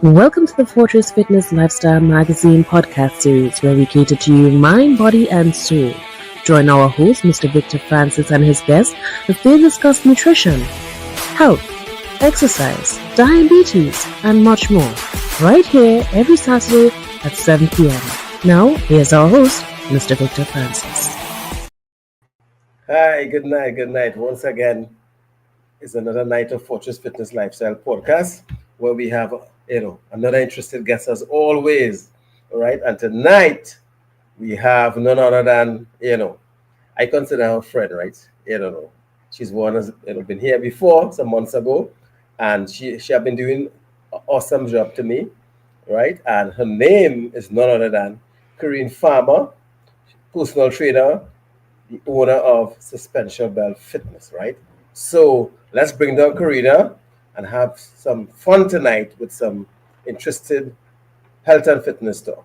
Welcome to the Fortress Fitness Lifestyle Magazine podcast series where we cater to you mind, body, and soul. Join our host, Mr. Victor Francis, and his guests as they discuss nutrition, health, exercise, diabetes, and much more. Right here every Saturday at 7 p.m. Now, here's our host, Mr. Victor Francis. Hi, good night. Once again, it's another night of Fortress Fitness Lifestyle podcast where we have, another interested guest as always. All right. And tonight we have none other than, I consider her a friend, right? She's one has been here before some months ago, and she have been doing an awesome job to me, right? And her name is none other than Corinne Farmer, personal trainer, the owner of Suspension Belt Fitness, right? So let's bring down Karina and have some fun tonight with some interested health and fitness talk.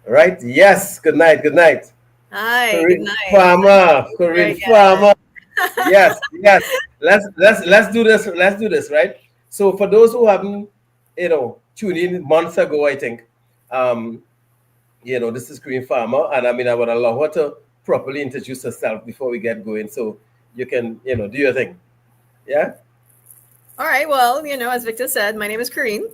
All right? Yes. Good night. Hi, good Corinne night. Farmer. Very Corinne good. Farmer. Yes. Let's do this. Let's do this, right? So for those who haven't, tuned in months ago, I think, this is Corinne Farmer, and I would allow her to properly introduce herself before we get going. So you can, do your thing. Yeah. All right. Well, as Victor said, my name is Corinne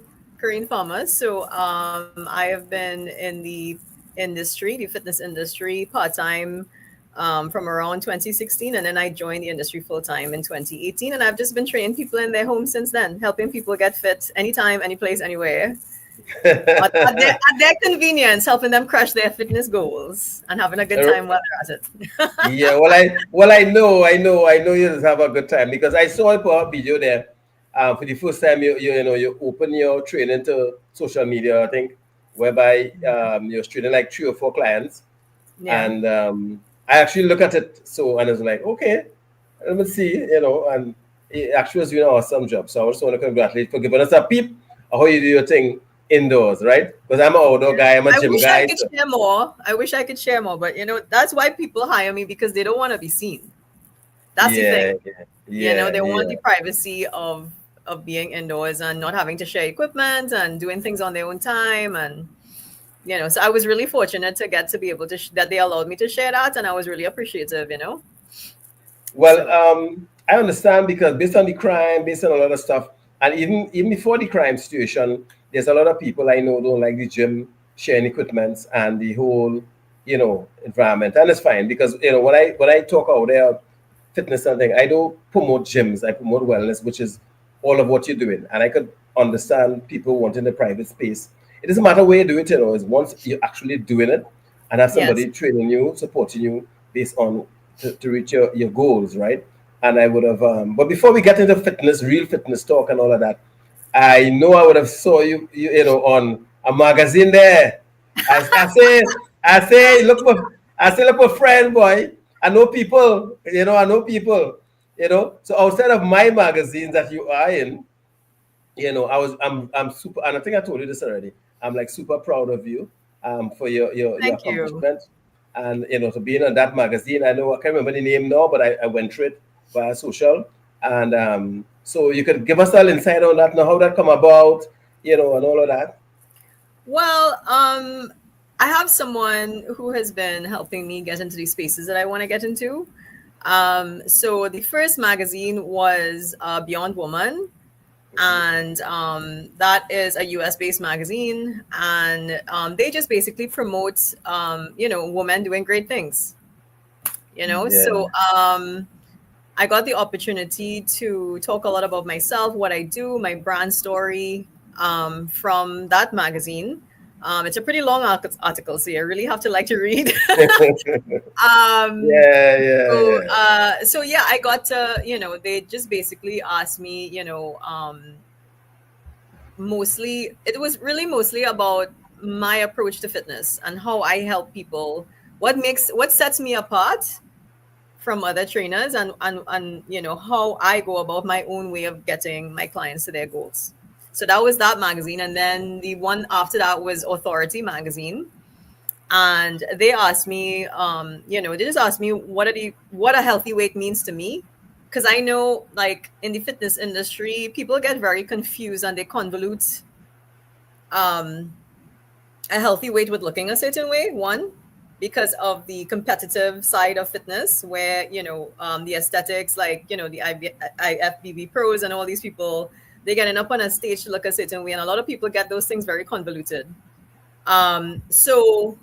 Farmer. So I have been in the fitness industry, part-time from around 2016. And then I joined the industry full-time in 2018. And I've just been training people in their homes since then, helping people get fit anytime, any place, anywhere. at their convenience, helping them crush their fitness goals and having a good time while they're at it. Yeah, I know you just have a good time because I saw a video there. For the first time, you open your training to social media, I think, whereby you're training like 3 or 4 clients, and I actually look at it and I was like, okay, let me see, and it actually was doing an awesome job. So I just want to congratulate for giving us a peep of how you do your thing indoors, right? Because I'm an outdoor guy, I'm a gym guy. I wish I could share more, but that's why people hire me, because they don't want to be seen. That's the thing. They want the privacy of being indoors and not having to share equipment and doing things on their own time. And so I was really fortunate to get to be able to that they allowed me to share that, and I was really appreciative. Well, I understand because based on the crime, based on a lot of stuff, and even before the crime situation, there's a lot of people I know don't like the gym sharing equipment and the whole, environment. And it's fine because, when I talk out there, fitness and thing, I don't promote gyms. I promote wellness, which is all of what you're doing. And I could understand people wanting the private space. It doesn't matter where you do it, is once you're actually doing it and have somebody training you, supporting you based on to reach your goals, right? And I would have, but before we get into fitness, real fitness talk and all of that, I know I would have saw you on a magazine there. I say, look for a friend, boy. I know people. So outside of my magazines that you are in, I'm super, and I think I told you this already. I'm like super proud of you, for your accomplishment, and to being on that magazine. I know I can't remember the name now, but I went through it via social, and so you could give us a little insight on that, now how that come about, and all of that. Well, I have someone who has been helping me get into these spaces that I want to get into. So the first magazine was Beyond Woman, and that is a US-based magazine, and they just basically promote women doing great things. So I got the opportunity to talk a lot about myself, what I do, my brand story, from that magazine. It's a pretty long article, so you really have to like to read. So I got to, they just basically asked me, mostly, it was really mostly about my approach to fitness and how I help people, what sets me apart from other trainers, and how I go about my own way of getting my clients to their goals. So that was that magazine. And then the one after that was Authority magazine. And they asked me, they just asked me what a healthy weight means to me. Because I know, like, in the fitness industry, people get very confused and they convolute um, a healthy weight with looking a certain way. One, because of the competitive side of fitness, where the aesthetics, like the IFBB pros and all these people, they getting up on a stage to look a certain way, and a lot of people get those things very convoluted. So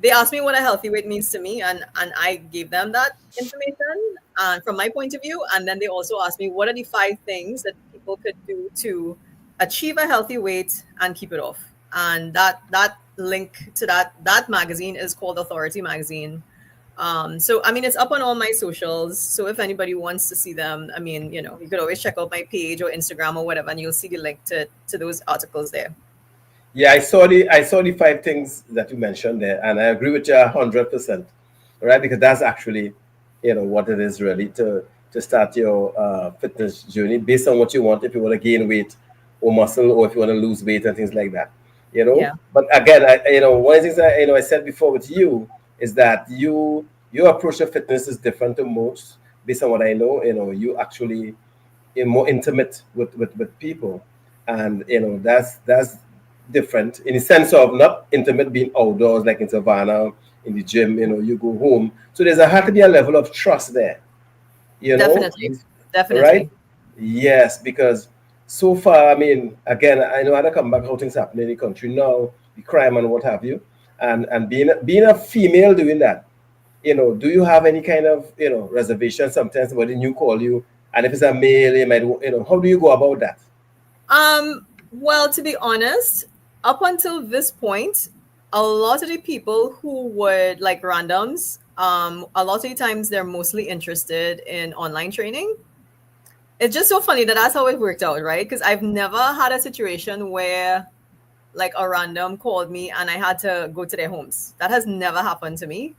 they asked me what a healthy weight means to me, and I gave them that information from my point of view. And then they also asked me what are the 5 things that people could do to achieve a healthy weight and keep it off. And that link to that magazine is called Authority Magazine. So I mean, it's up on all my socials. So if anybody wants to see them, I mean, you could always check out my page or Instagram or whatever, and you'll see the link to those articles there. Yeah, I saw the 5 things that you mentioned there, and I agree with you 100%. Right, because that's actually, what it is really to start your fitness journey based on what you want. If you want to gain weight or muscle, or if you want to lose weight and things like that. Yeah, But again, one of the things I said before with you is that your approach to fitness is different to most. Based on what I know, you actually more intimate with people, and that's different in the sense of not intimate being outdoors like in Savannah in the gym. You go home, so there's a had to be a level of trust there, you know definitely, right? definitely. Yes, because so far, I mean, again, I know how to come back, how things happen in the country now, the crime and what have you, and being a female doing that, do you have any kind of reservation sometimes when the new call you, and if it's a male, you might, how do you go about that? Well, to be honest, up until this point, a lot of the people who would like randoms, a lot of the times they're mostly interested in online training. It's just so funny that that's how it worked out, right? Because I've never had a situation where like a random called me and I had to go to their homes. That has never happened to me.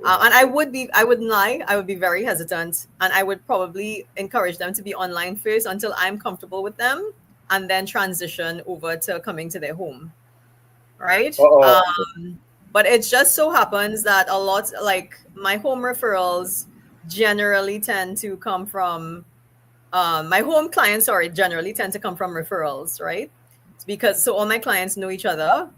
And I wouldn't lie, I would be very hesitant, and I would probably encourage them to be online first until I'm comfortable with them, and then transition over to coming to their home, right? Oh, But it just so happens that a lot, like my home referrals, generally tend to come from my home clients. Sorry, generally tend to come from referrals, right? Because so all my clients know each other,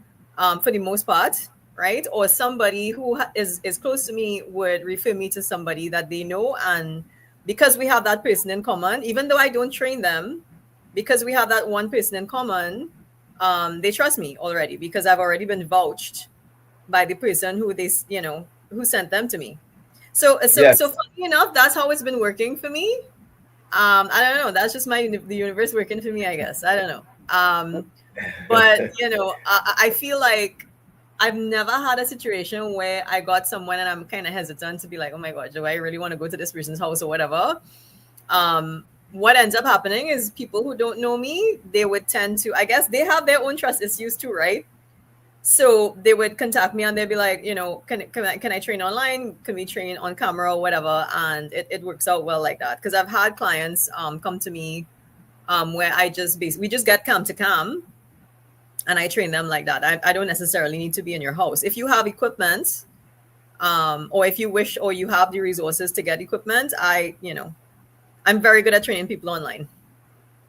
for the most part, right? Or somebody who is close to me would refer me to somebody that they know, and because we have that person in common, even though I don't train them, because we have that one person in common, they trust me already because I've already been vouched by the person who who sent them to me. So yes. funny enough, that's how it's been working for me. I don't know. That's just the universe working for me, I guess. I don't know. But I feel like I've never had a situation where I got someone and I'm kind of hesitant to be like, oh my god, do I really want to go to this person's house or whatever? What ends up happening is people who don't know me, they would tend to, I guess, they have their own trust issues too, right? So they would contact me and they'd be like, can I train online? Can we train on camera or whatever? And it works out well like that. Because I've had clients come to me where we just get cam to cam and I train them like that. I don't necessarily need to be in your house. If you have equipment, or if you wish or you have the resources to get equipment, I'm very good at training people online.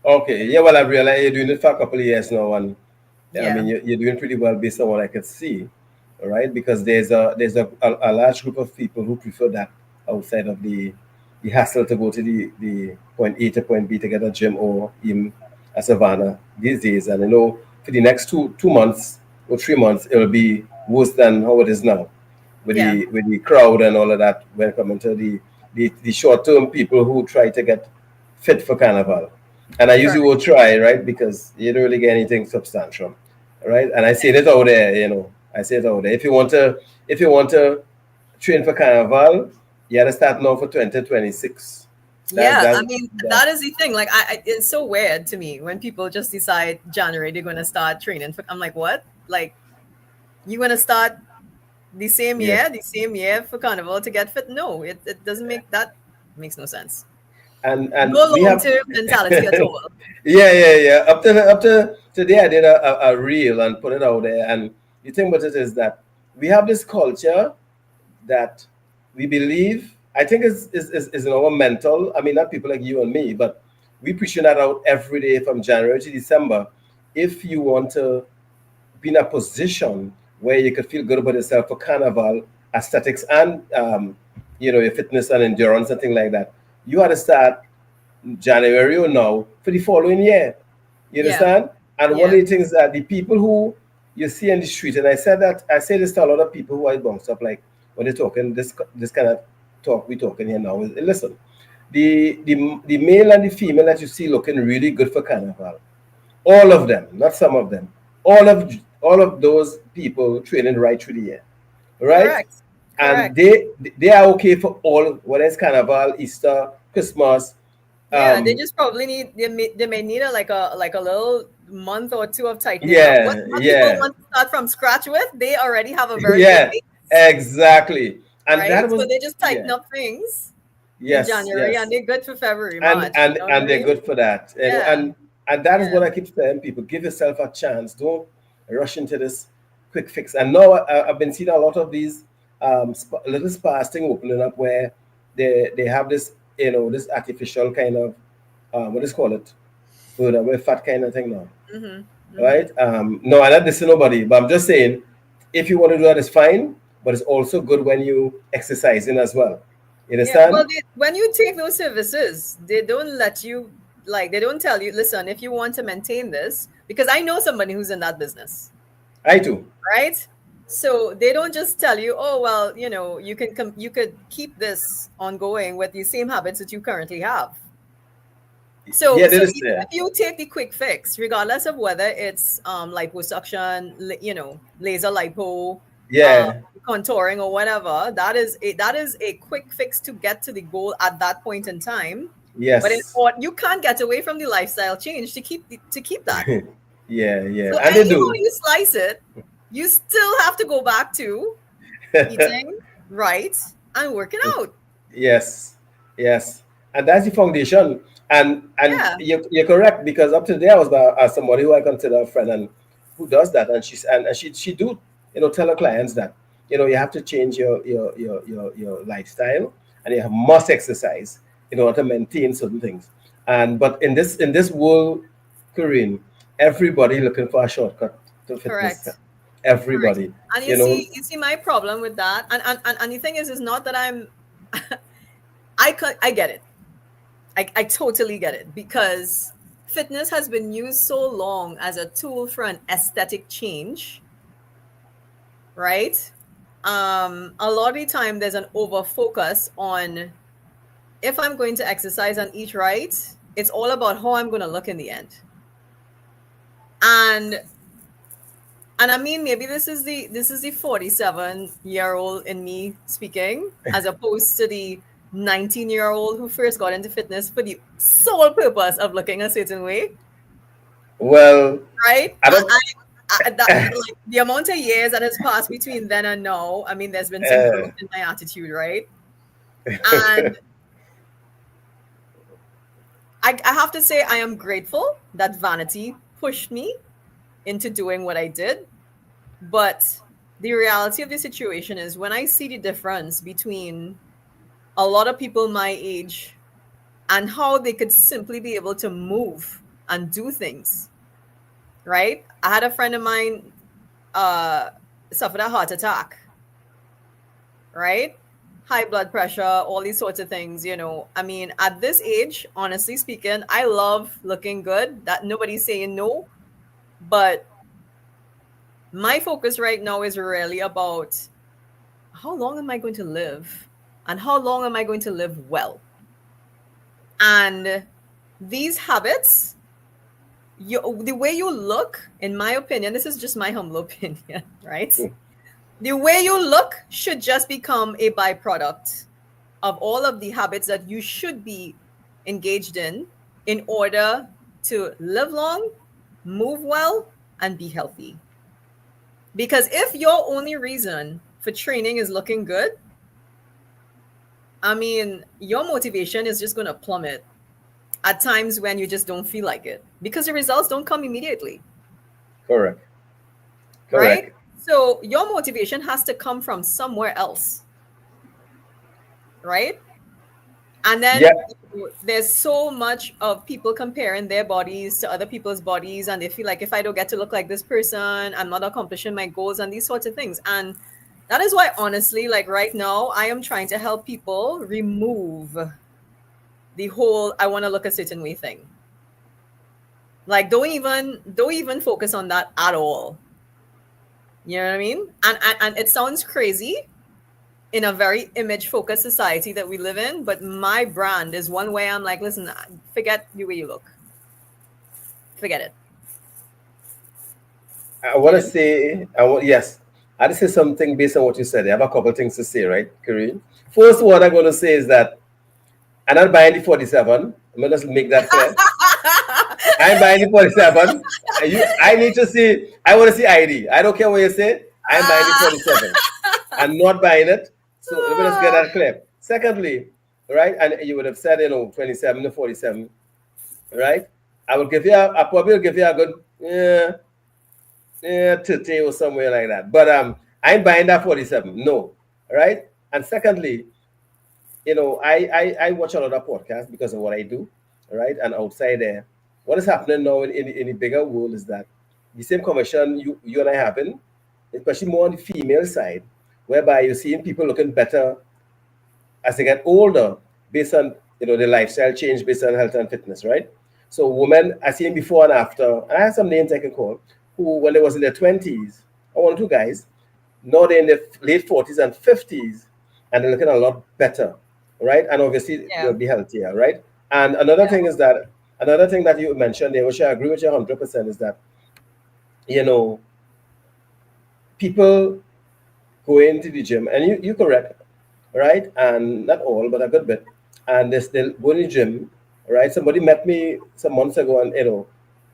Okay, yeah, well, I've realized you're doing it for a couple of years now, and yeah, I mean, Yeah. you're doing pretty well based on what I could see, all right? Because there's a large group of people who prefer that outside of the hassle to go to the point A to point B to get a gym or even a Savannah these days. And for the next two months or 3 months, it'll be worse than how it is now with Yeah. the crowd and all of that when coming to the short term people who try to get fit for carnival. And I usually Correct. will try, right? Because you don't really get anything substantial, right? And I say it out there, I say it out there. If you want to train for carnival, you got to start now for 2026. That's Yeah, that's I mean that. that is the thing. Like, it's so weird to me when people just decide January they're going to start training. I'm like, what? Like, you going to start Yeah. the same year for Carnival to get fit? No, it doesn't makes no sense. And No we long have term mentality at all. yeah. Up to today, I did a reel and put it out there. And the thing about it is that we have this culture that we believe, I think is in our mental. I mean, not people like you and me, but we pushing that out every day from January to December. if you want to be in a position where you could feel good about yourself for carnival, aesthetics, and your fitness and endurance and things like that, you had to start January or now for the following year. You Yeah. understand? And one Yeah. of the things that the people who you see in the street, and I say this to a lot of people who are bounced up, like when they're talking this kind of talk we talking here now is, listen, the male and the female that you see looking really good for carnival, all of them, not some of them, all of those people training right through the year, right? Correct. And Correct. they are okay for all, whether it's carnival, Easter, Christmas. Yeah, they um just probably they may need a little month or two of tightening up. yeah, What people yeah. want to start from scratch with, they already have a very good Yeah, base, exactly. And right? that So was, they just tighten yeah, up things in yes, January and yes. they're good for February, and March. You and know what I and they're mean? good for that. Yeah, And that is yeah. what I keep telling people: give yourself a chance. Don't rush into this quick fix. And now I've been seeing a lot of these little spas thing opening up where they have this, this artificial kind of, what is call it, food away fat kind of thing now, Mm-hmm. Mm-hmm. right? No, I'm not dissing nobody, but I'm just saying, if you want to do that, it's fine, but it's also good when you exercising as well. You Yeah. Well, understand? when you take those services, they don't let you, like, they don't tell you, listen, if you want to maintain this, because I know somebody who's in that business, I too. right? So they don't just tell you, oh, well, you can you could keep this ongoing with the same habits that you currently have. So Yeah, so that is even there. if you take the quick fix, regardless of whether it's liposuction, laser lipo, uh, Yeah. contouring or whatever, that is a quick fix to get to the goal at that point in time. But Yes. you can't get away from the lifestyle change to keep that. Yeah, yeah. So And they any how do. you slice it, you still have to go back to eating right and working out. Yes. Yes. And that's the foundation. And Yeah. you're correct, because up to today I was somebody who I consider a friend and who does that, and she do, tell her clients that, you have to change your lifestyle, and you must exercise in order to maintain certain things. And but in this world, Korean, everybody looking for a shortcut to fitness. Correct. Correct. Everybody, And you you know. see, my problem with that, and the thing is not that I'm, I get it. I totally get it, because fitness has been used so long as a tool for an aesthetic change, right? A lot of the time there's an over focus on, if I'm going to exercise and eat right, it's all about how I'm going to look in the end. And I mean, maybe this is the 47-year-old in me speaking, as opposed to the 19-year-old who first got into fitness for the sole purpose of looking a certain way, Well, right? I don't. Like, the amount of years that has passed between then and now, I mean, there's been some uh, growth in my attitude, right? And I have to say, I am grateful that vanity pushed me into doing what I did. But the reality of the situation is, when I see the difference between a lot of people my age and how they could simply be able to move and do things, right? I had a friend of mine uh, suffered a heart attack, right? High blood pressure, all these sorts of things, I mean, at this age, honestly speaking, I love looking good. That nobody's saying no. But my focus right now is really about, how long am I going to live? And how long am I going to live well? And these habits, the way you look, in my opinion, this is just my humble opinion, right? The way you look should just become a byproduct of all of the habits that you should be engaged in order to live long, move well, and be healthy. Because if your only reason for training is looking good, I mean, your motivation is just going to plummet at times when you just don't feel like it, because the results don't come immediately, Correct. right? Correct. So your motivation has to come from somewhere else, right? And then Yeah. there's so much of people comparing their bodies to other people's bodies, and they feel like if I don't get to look like this person, I'm not accomplishing my goals and these sorts of things. And that is why, honestly, like right now, I am trying to help people remove the whole I want to look a certain way thing. Like don't even focus on that at all. You know what I mean? And it sounds crazy in a very image focused society that we live in, but my brand is one way I'm like, listen, forget the way you look. Forget it. I want to say, yes, I want to say something based on what you said. I have a couple things to say, right, Kareem? First, what I'm going to say is that I'm not buying the 47. I'm going to just make that clear. I'm buying the 47. I need to see, I want to see ID. I don't care what you say. I'm buying the 47. I'm not buying it. So let me just get that clear. Secondly, right, and you would have said, 27 to 47, right? I probably will give you a good, 30 or somewhere like that. But I'm buying that 47. No, right? And secondly, I watch a lot of podcasts because of what I do, right? And outside there, what is happening now in the bigger world is that the same conversation you and I having, especially more on the female side, whereby you're seeing people looking better as they get older based on the lifestyle change based on health and fitness, right? So women I seen before and after, and I have some names I can call, who when they was in their 20s, or one or two guys, now they're in their late 40s and 50s, and they're looking a lot better, right? And obviously Yeah. they'll be healthier, right? And another thing that you mentioned there, which I agree with you 100%, is that you know people go into the gym, and you correct, right? And not all, but a good bit, and they still go to the gym, right? Somebody met me some months ago, and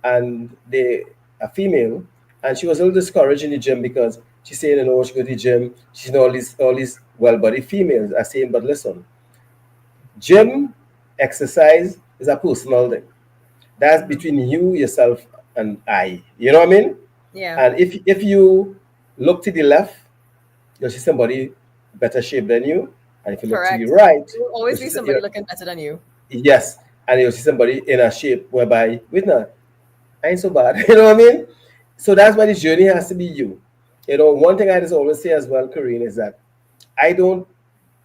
and they a female, and she was a little discouraged in the gym because she's saying, she go to the gym, she's all these well-bodied females are saying, but listen, gym exercise is a personal thing. That's between you, yourself, and I. You know what I mean? Yeah. And if you look to the left, you'll see somebody better shape than you. And if you look to the Correct. right, There will you'll always be see, somebody looking better than you. yes, and you'll see somebody in a shape whereby, wait now, I ain't so bad. You know what I mean? So that's why the journey has to be you. One thing I just always say as well, Karine, is that I don't,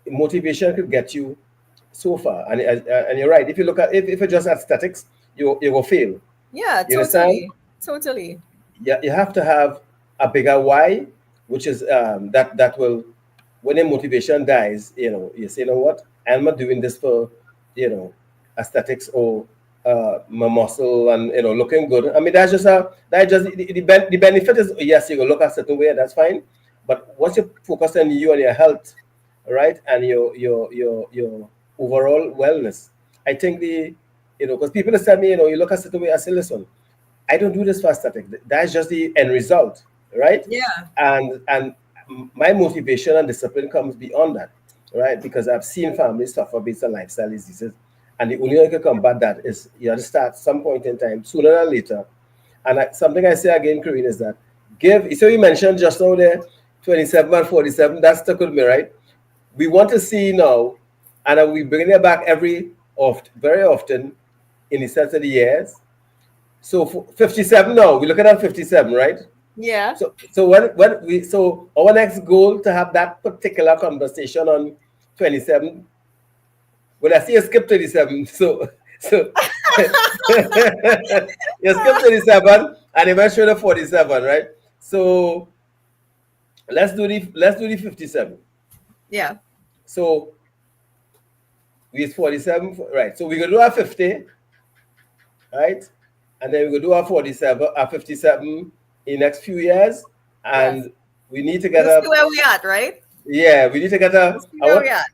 motivation could get you so far. And you're right. If you look at, if it's just aesthetics, you will fail. Yeah, You understand? totally. Totally. Yeah, you have to have a bigger why, which is that will, when the motivation dies, you say, what, I'm not doing this for you know aesthetics or my muscle and looking good. I mean, that's just the benefit is, yes, you can look a certain way, that's fine, but once you focus on you and your health, right, and your overall wellness, I think because people tell me, you look a certain way, I say, listen, I don't do this for aesthetic. That's just the end result, right? Yeah. And my motivation and discipline comes beyond that, right? Because I've seen families suffer based on lifestyle diseases, and the only way you can combat that is you have to start some point in time, sooner than later. And something I say again, Karine, is that So you mentioned just now there, 27 and 47. That stuck with me, right? We want to see now, and we bring it back very often in the sense of the years. So 57 now, we're looking at 57, right? Yeah. So our next goal to have that particular conversation on 27. Well, I see you skip 27. So you skip 27 and eventually 47, right? So let's do the 57. Yeah. So we 47, right? So we're gonna do our 50, right? And then we're gonna do our 47, our 57 in next few years, Yes. and we need to get We'll see a where we at, right? yeah, we need to get We'll a. see I where we want at.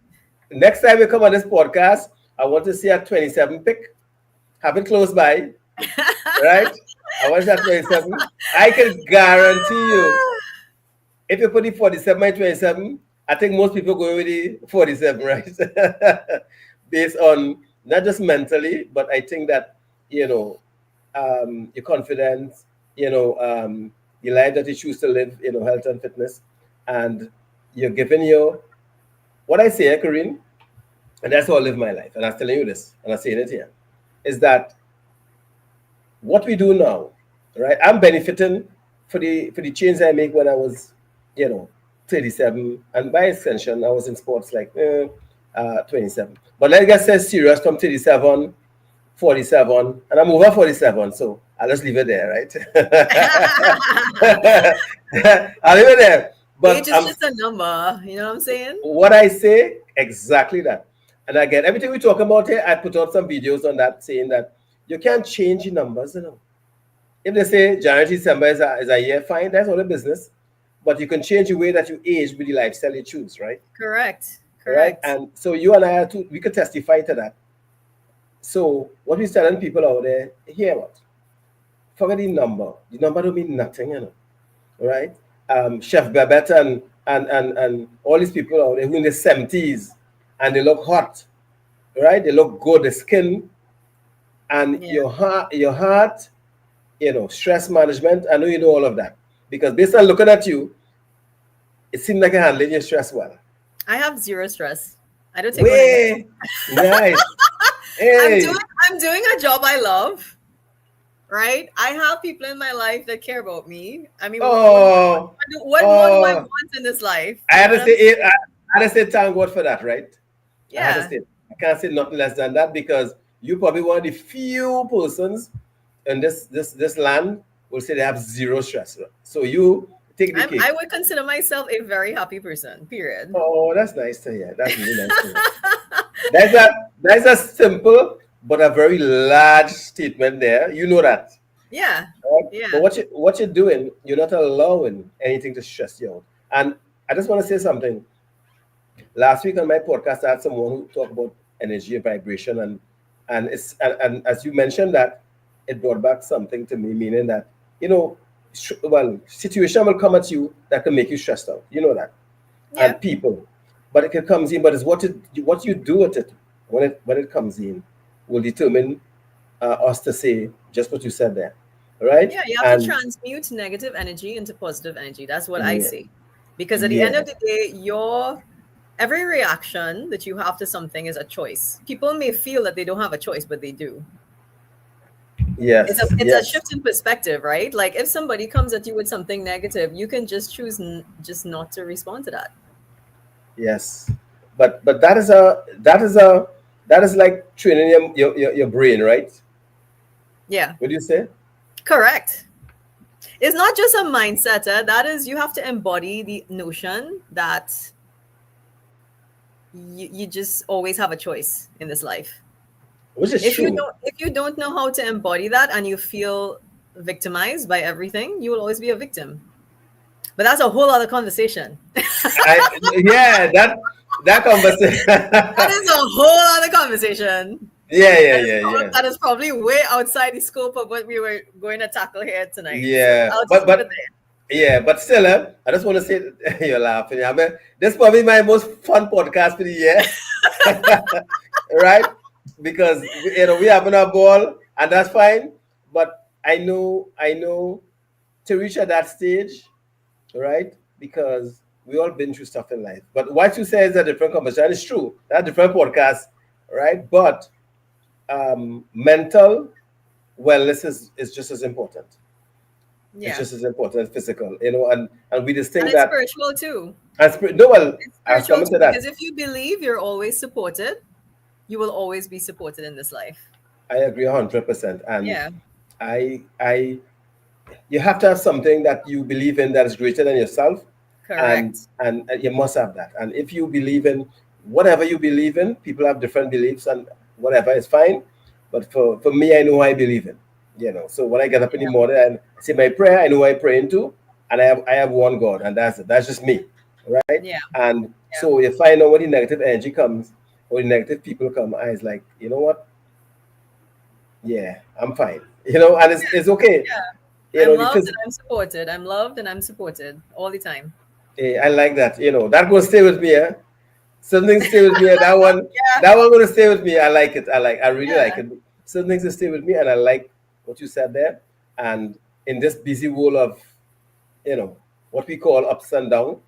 next time we come on this podcast, I want to see a 27 pick. Have it close by, right? I want that 27. I can guarantee you, if you put the 47 and 27, I think most people go with the 47, right? Based on not just mentally, but I think that your confidence, the life that you choose to live, health and fitness, and you're giving your what I say, Corinne, and that's how I live my life. And I'm telling you this, and I'm saying it here, is that what we do now, right? I'm benefiting for the change I make when I was, 37, and by extension, I was in sports like 27. But let's get serious from 37, 47, and I'm over 47, so I'll just leave it there, right? I'll leave it there. Age But is just a number. You know what I'm saying? what I say, exactly that. And again, everything we talk about here, I put out some videos on that saying that you can't change the numbers, If they say January, December is a year, fine, that's all the business. But you can change the way that you age with the lifestyle you choose, right? Correct. Right? Correct. And so you and I are two, we could testify to that. So what we're telling people out there, hear what? Forget the number. The number don't mean nothing, right? Chef Babette and all these people out there who in their 70s and they look hot, right? They look good, the skin and Yeah. your heart, stress management. I know you know all of that because based on looking at you, it seems like you're handling your stress well. I have zero stress. I don't take one. Way nice. I'm Hey, doing I'm doing a job I love, right? I have people in my life that care about me. I mean, oh, what more do I oh, want in this life? I You had know to what say I'm saying? it. I had to say thank God for that, right? I had to Yeah. say I can't say nothing less than that because you probably one of the few persons in this land will say they have zero stress. So you take the I cake. would consider myself a very happy person, period. Oh, that's nice to hear. That's really nice to hear. That's a simple but a very large statement there. You know that. Yeah. Right? But Yeah. what you're doing, you're not allowing anything to stress you out. And I just want to say something. Last week on my podcast, I had someone who talked about energy and vibration, and as you mentioned that, it brought back something to me, meaning that situation will come at you that can make you stressed out. You know that, Yeah. and people, but it can comes in. But it's what you do with it when it comes in will determine us to say just what you said there, right? Yeah, you have to And transmute negative energy into positive energy. That's what I yeah, say. Because at the end yeah, of the day, your every reaction that you have to something is a choice. People may feel that they don't have a choice, but they do. yes, It's a yes, shift in perspective, right? Like if somebody comes at you with something negative, you can just choose just not to respond to that. yes. But that is like training your brain, right? Yeah, What do you say? correct. It's not just a mindset. That is, you have to embody the notion that you just always have a choice in this life. Which is true. If you don't know how to embody that and you feel victimized by everything, you will always be a victim. But that's a whole other conversation. Yeah, that conversation. That is a whole other conversation. Yeah, yeah, yeah, yeah. That is probably way outside the scope of what we were going to tackle here tonight. So Yeah, I'll but just leave but it there. yeah, but still, I just want to say you're laughing. I mean, this is probably my most fun podcast for the year, right? Because we having a ball, and that's fine. But I know to reach at that stage, right? Because we all been through stuff in life. But what you say is a different conversation. It's true. That's a different podcast, right? But mental wellness is just as important. It's Yeah. just as important as physical, and we just And think it's that spiritual too. no, well, It's I was spiritual coming too to that. because if you believe you're always supported, you will always be supported in this life. I agree 100%. And Yeah, I you have to have something that you believe in that is greater than yourself, and correct. you must have that. And if you believe in whatever you believe in, people have different beliefs, and whatever is fine. But for me, I know who I believe in. So when I get up in the Yeah, morning and say my prayer, I know who I pray into, and I have one God, and that's it. That's just me, right? yeah, And yeah, so if I know when the negative energy comes or the negative people come, I was like, you know what? Yeah, I'm fine. And it's okay. yeah. I'm The loved phys- and I'm supported. I'm loved and I'm supported all the time. I like that. That will stay with me. Something stay with me. Yeah, That one gonna stay with me. I like it. I really like yeah, it. Some things will stay with me, and I like what you said there. And in this busy world of what we call ups and down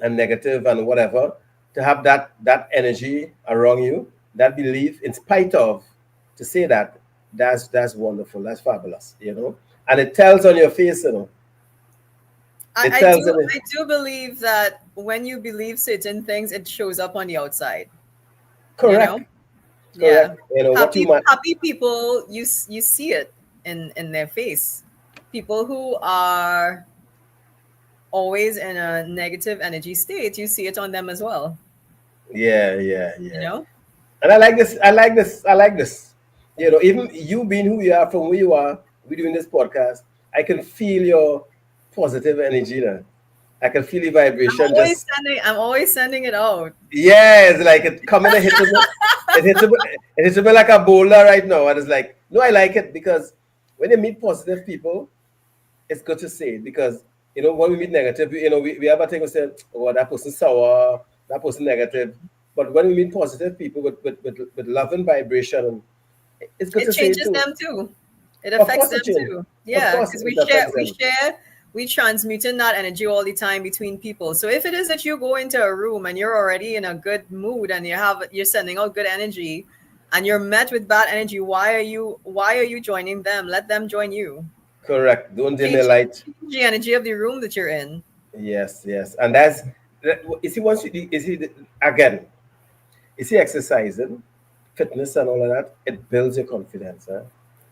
and negative and whatever, to have that energy around you, that belief, in spite of, to say that, that's wonderful, that's fabulous, and it tells on your face, it I tells do on it. I do believe that when you believe certain things, it shows up on the outside. You know? Correct, Yeah. correct. What you might. Happy people, you see it in their face. People who are always in a negative energy state, you see it on them as well. Yeah, yeah, You yeah. know? And I like this. I like this. I like this. Even you being who you are, from where you are, we doing this podcast. I can feel your positive energy now. I can feel the vibration. Just I'm always sending it out. yeah, it's like it coming and hitting me. It hits me like a boulder right now. And it's like, no, I like it because when you meet positive people, it's good to say it because when we meet negative, we have a thing we say, oh, that person sour, that person negative. But when we meet positive people with love and vibration, it's good It to say it changes too. them too. It Of affects course them it changes. too. Of Yeah, course because it affects them. we transmuting that energy all the time between people. So if it is that you go into a room and you're already in a good mood and you're sending out good energy and you're met with bad energy, why are you joining them? Let them join you. Correct. Don't dim the Change light. the energy of the room that you're in. Yes, yes. And that's, you see, again, you see, exercising, fitness and all of that, it builds your confidence. Huh?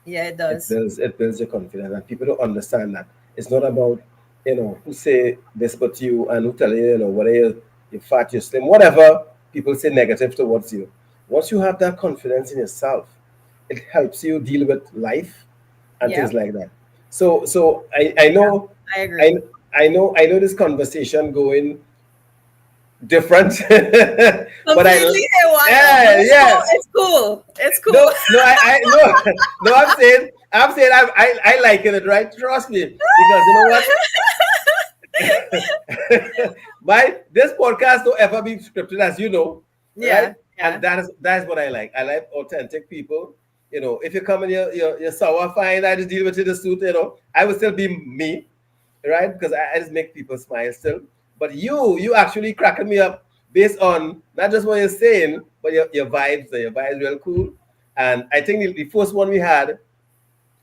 Yeah, it It does. builds it builds your confidence, and people don't understand that. It's not about who say this but you, and who tell you, whether you're fat, you're slim, whatever people say negative towards you. Once you have that confidence in yourself, it helps you deal with life and Yeah, things like that. So I know, I I agree. I know this conversation going different, but Completely haywire, but yeah, yeah. it's cool. It's cool. No, no, I no, no. I'm saying, I like it, right? Trust me, because you know what? My this podcast don't ever be scripted, as you know, right? Yeah, And yeah. that is what I like. I like authentic people. If you come in your sour fine, I just deal with it in the suit. I will still be me, right? Because I just make people smile still. But you actually cracking me up based on not just what you're saying, but your vibes. Your vibes real cool. And I think the first one we had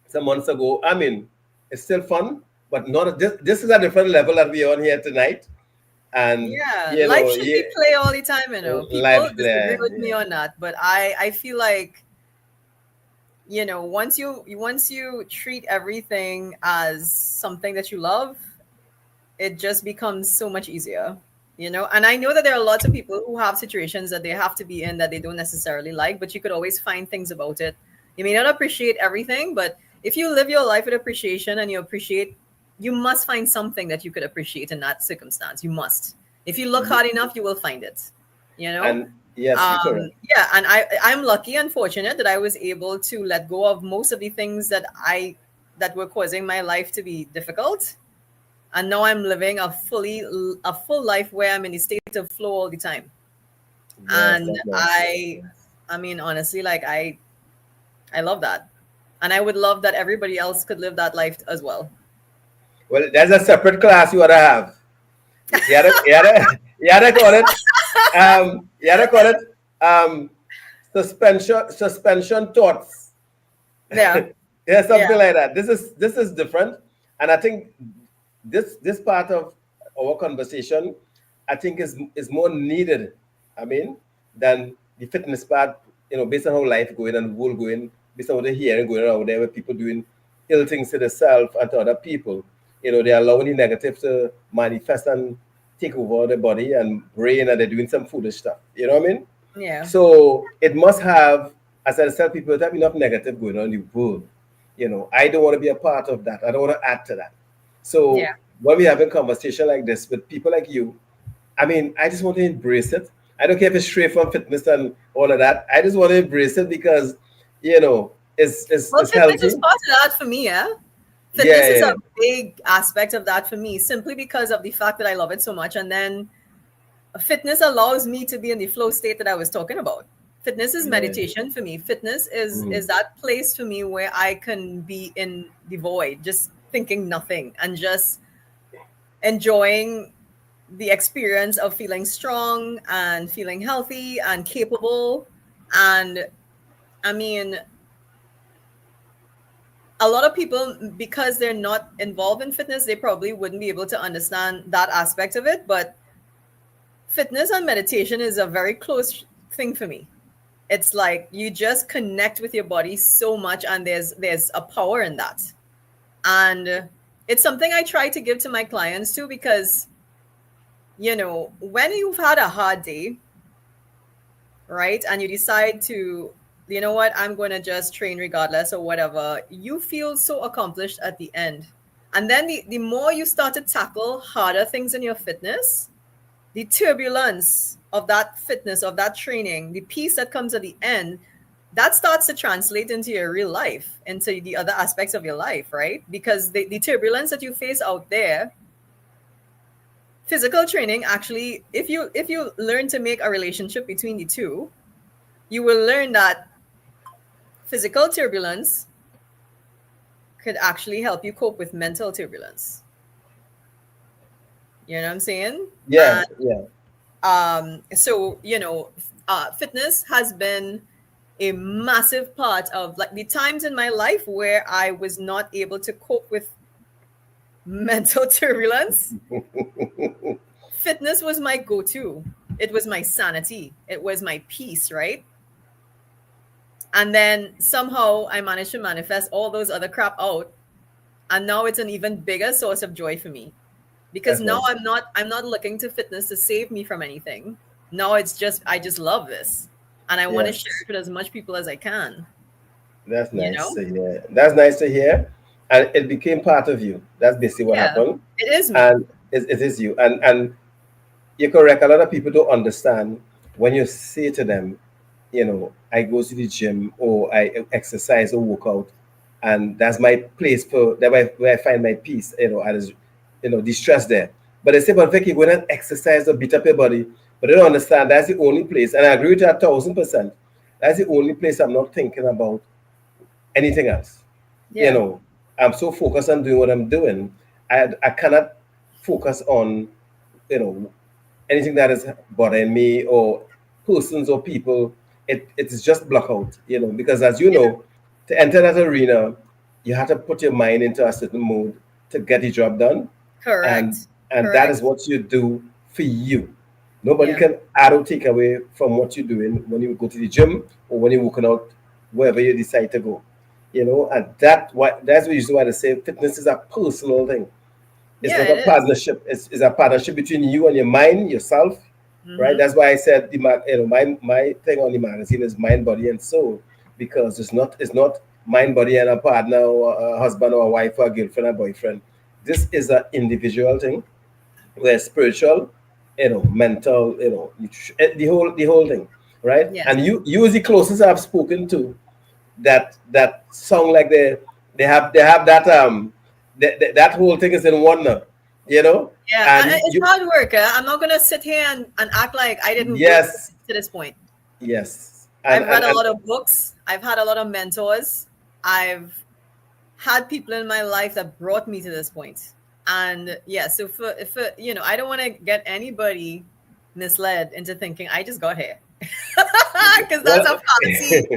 some months ago, I mean, it's still fun, but not this is a different level that we're on here tonight. And Yeah, life should yeah, be play all the time, you know. People live disagree there, with me yeah. on that, but I feel like, once you treat everything as something that you love, it just becomes so much easier. And I know that there are lots of people who have situations that they have to be in that they don't necessarily like, but you could always find things about it. You may not appreciate everything, but if you live your life with appreciation and you must find something that you could appreciate in that circumstance. You must. If you look hard enough, you will find it. You know? And yes, you're correct. Yeah, and I'm lucky and fortunate that I was able to let go of most of the things that were causing my life to be difficult, and now I'm living a full life where I'm in a state of flow all the time. Yes, And that's nice. I mean, honestly, like I love that, and I would love that everybody else could live that life as well. Well, there's a separate class you ought to have. You ought to call it. You ought to call it suspension thoughts. Yeah, Yeah, yeah, something like that. This is different, and I think this part of our conversation, I think is more needed. I mean, than the fitness part. Based on how life going and the world going, based on what they're hearing going around there, where people doing ill things to themselves and to other people. They're allowing the negative to manifest and take over the body and brain, and they're doing some foolish stuff. You know what I mean? yeah, So it must have, as I tell people, there have enough negative going on in the world. I don't want to be a part of that. I don't want to add to that. So yeah. when we having conversation like this with people like you, I mean, I just want to embrace it. I don't care if it's straight from fitness and all of that. I just want to embrace it because, Well, it's fitness is healthy. part of that for me, yeah. Fitness Yeah, is a yeah, big aspect of that for me, simply because of the fact that I love it so much. And then fitness allows me to be in the flow state that I was talking about. Fitness is yeah. meditation for me. Fitness Mm. is that place for me where I can be in the void, just thinking nothing and just enjoying the experience of feeling strong and feeling healthy and capable. And I mean, a lot of people, because they're not involved in fitness, they probably wouldn't be able to understand that aspect of it. But fitness and meditation is a very close thing for me. It's like you just connect with your body so much, and there's a power in that. And it's something I try to give to my clients too, because when you've had a hard day, right, and you decide to, you know what, I'm going to just train regardless or whatever, you feel so accomplished at the end. And then the more you start to tackle harder things in your fitness, the turbulence of that fitness, of that training, the peace that comes at the end, that starts to translate into your real life, into the other aspects of your life, right? Because the turbulence that you face out there, physical training actually, if you learn to make a relationship between the two, you will learn that physical turbulence could actually help you cope with mental turbulence. You know what I'm saying? Yeah, yeah. So fitness has been a massive part of, like, the times in my life where I was not able to cope with mental turbulence. Fitness was my go-to. It was my sanity. It was my peace, right? And then somehow I managed to manifest all those other crap out, and now it's an even bigger source of joy for me, because That's now nice. I'm not looking to fitness to save me from anything. Now it's just, I just love this, and I want to share Yes, it with as much people as I can. that's You nice know? to hear. That's nice to hear. And it became part of you. That's basically what Yeah, happened. it is me. And it is you. And you're correct. A lot of people don't understand when you say to them, I go to the gym or I exercise or work out, and that's my place where I find my peace, and is, distress there. But they say, but Vicky, go and exercise or beat up your body. But they don't understand that's the only place, and I agree with you 1,000%. That's the only place I'm not thinking about anything else. You Yeah. know, I'm so focused on doing what I'm doing. I cannot focus on, you know, anything that is bothering me or persons or people. It's just block out, because as you Yeah. know, to enter that arena, you have to put your mind into a certain mode to get the job done. And Correct. and that is Correct. what you do for you. Nobody Yeah. can add or take away from what you're doing when you go to the gym or when you're working out wherever you decide to go. And that's the reason why they say fitness is a personal thing. It's Yeah, not a it is. partnership. It's a partnership between you and your mind, yourself, right? Mm-hmm. That's why I said my thing on the magazine is mind, body, and soul, because it's not mind, body, and a partner or a husband or a wife or a girlfriend or boyfriend. This is an individual thing, where spiritual, mental, the whole thing, right? Yes. And you is the closest I've spoken to that song, like they have that whole thing is in one now, you know Yeah. and you, It's you hard work. I'm not gonna sit here and act like I didn't work yes, to this point. yes, and I've read and, a and lot of books. I've had a lot of mentors. I've had people in my life that brought me to this point. And yeah, so for I don't want to get anybody misled into thinking I just got here. Because that's well, a fallacy,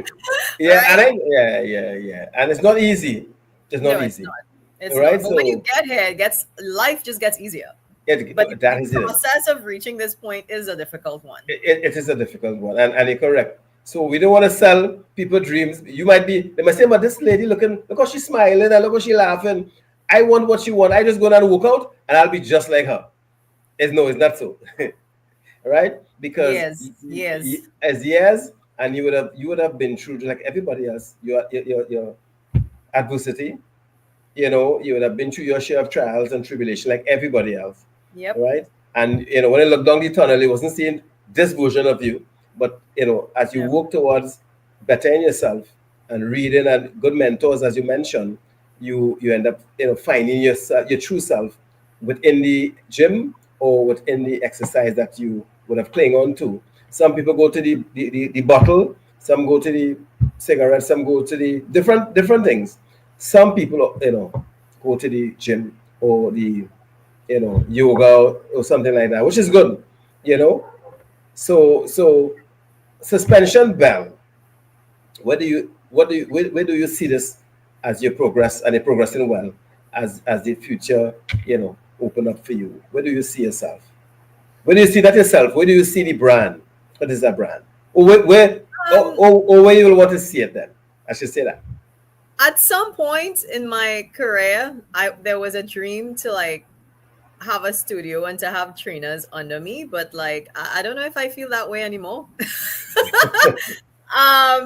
yeah, right? and it's not easy. It's not No, it's easy, not. It's not. right? But when you So get here, life just gets easier. But that the is it. process of reaching this point is a difficult one. It is a difficult one, and you're correct. So we don't want to sell people dreams. They might say, but this lady look how she's smiling and look how she's laughing. I want what she want. I just go down and work out and I'll be just like her. It's not so. Right? Because Yes, yes. as years, and you would have been through, like everybody else, your adversity. You would have been through your share of trials and tribulation like everybody else, Yep. right? And when I looked down the tunnel, it wasn't seeing this version of you, but as you Yeah. work towards bettering yourself and reading and good mentors, as you mentioned, you end up finding your true self within the gym or within the exercise that you would have clung on to. Some people go to the bottle, some go to the cigarette, some go to the different things. Some people go to the gym or the yoga or something like that, which is good, you know. So suspension bell. Where do you see this as you progress and you're progressing well as the future, open up for you? Where do you see yourself? Where do you see that yourself? Where do you see the brand? What is that brand? Or where you will want to see it then? I should say that. At some point in my career, there was a dream to like have a studio and to have trainers under me, but like I don't know if I feel that way anymore. I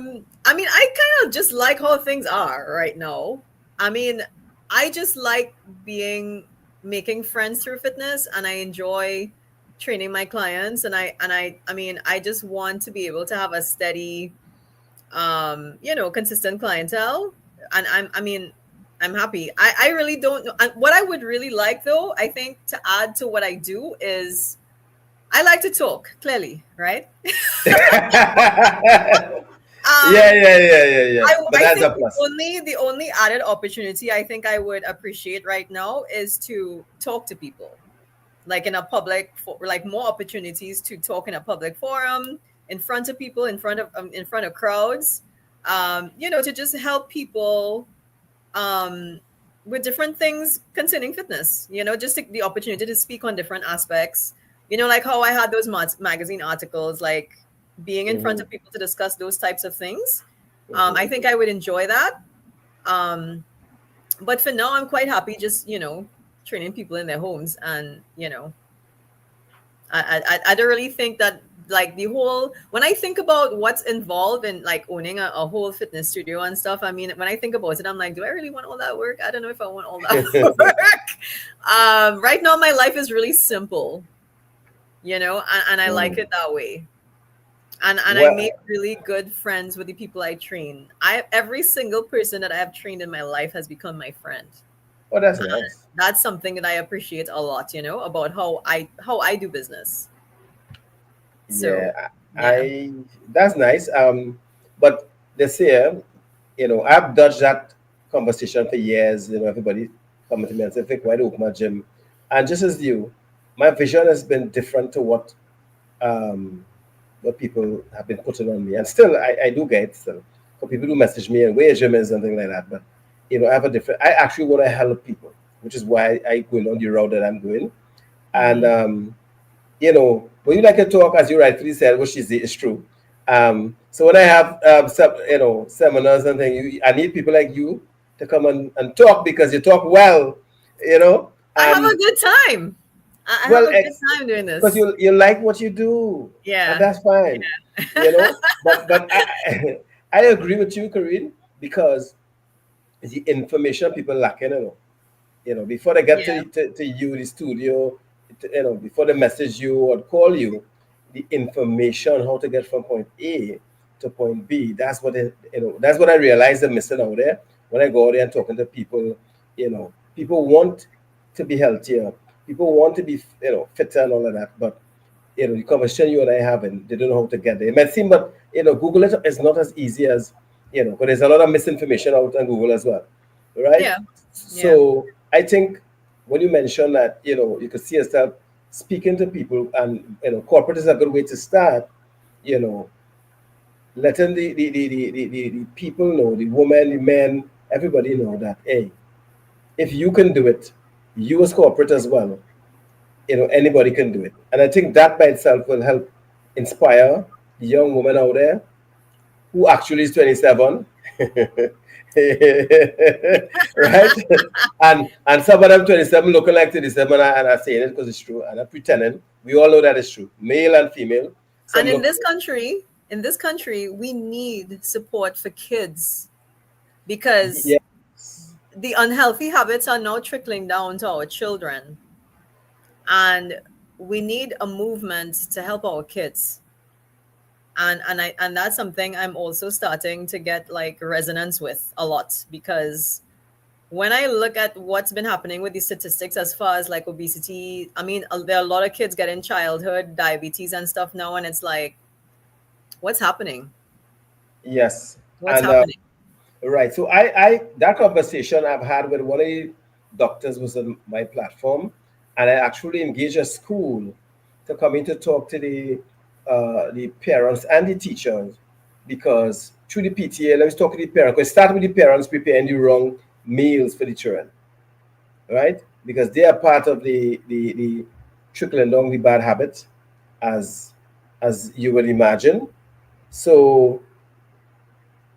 mean, I kind of just like how things are right now. I mean, I just like making friends through fitness, and I enjoy training my clients, and I mean, I just want to be able to have a steady, consistent clientele, and I mean, I'm happy. I really don't know. And what I would really like, though, I think to add to what I do is I like to talk clearly, right? Yeah. But I that's a think plus. the only added opportunity I think I would appreciate right now is to talk to people, like in a like more opportunities to talk in a public forum, in front of people, in front of crowds, to just help people with different things concerning fitness. Just the opportunity to speak on different aspects. Like how I had those magazine articles, like being in front of people to discuss those types of things. I think I would enjoy that. But for now, I'm quite happy just, training people in their homes. And, I don't really think that like when I think about what's involved in like owning a whole fitness studio and stuff, I mean, when I think about it, I'm like, do I really want all that work? I don't know if I want all that work. Right now, my life is really simple, and I like it that way. And I make really good friends with the people I train. Every single person that I have trained in my life has become my friend. Oh, that's nice. That's something that I appreciate a lot, about how I do business. So that's nice. But this year, I've dodged that conversation for years. Everybody coming to me and say, "Vic, why do you open my gym?" And just as you, my vision has been different to what people have been putting on me. And still, I do get still for people who message me and where your gym is and things like that. But I actually want to help people, which is why I go on the route that I'm going. And when you like to talk, as you rightfully said, which is true. So when I have seminars and things, I need people like you to come and talk because you talk well, I have a good time. I have a good time doing this. Because you like what you do. Yeah. And that's fine. Yeah. But I agree with you, Corinne, because the information people lacking, before they get to you, the studio, before they message you or call you, the information how to get from point A to point B. That's what that's what I realized they're missing out there. When I go out there and talking to people, people want to be healthier. People want to be, fitter and all of that. But, the conversation you and I having, they don't know how to get there. It might seem, but, Google it is not as easy as, because there's a lot of misinformation out on Google as well. Right? Yeah. So I think when you mention that, you could see yourself speaking to people and, corporate is a good way to start, letting the people know, the women, the men, everybody know that, hey, if you can do it, you as corporate as well, anybody can do it. And I think that by itself will help inspire the young woman out there who actually is 27. Right? and some of them 27 looking like 37 and are saying it because it's true and are pretending. We all know that it's true, male and female. And in this country, we need support for kids because the unhealthy habits are now trickling down to our children. And we need a movement to help our kids. And that's something I'm also starting to get like resonance with a lot, because when I look at what's been happening with the statistics as far as like obesity, I mean, there are a lot of kids getting childhood diabetes and stuff now, and it's like, what's happening? Yes. What's happening? Right. So I that conversation I've had with one of the doctors was on my platform, and I actually engaged a school to come in to talk to the parents and the teachers, because through the PTA, let us talk to the parents. Because start with the parents preparing the wrong meals for the children, right? Because they are part of the trickling down the bad habits, as you would imagine. So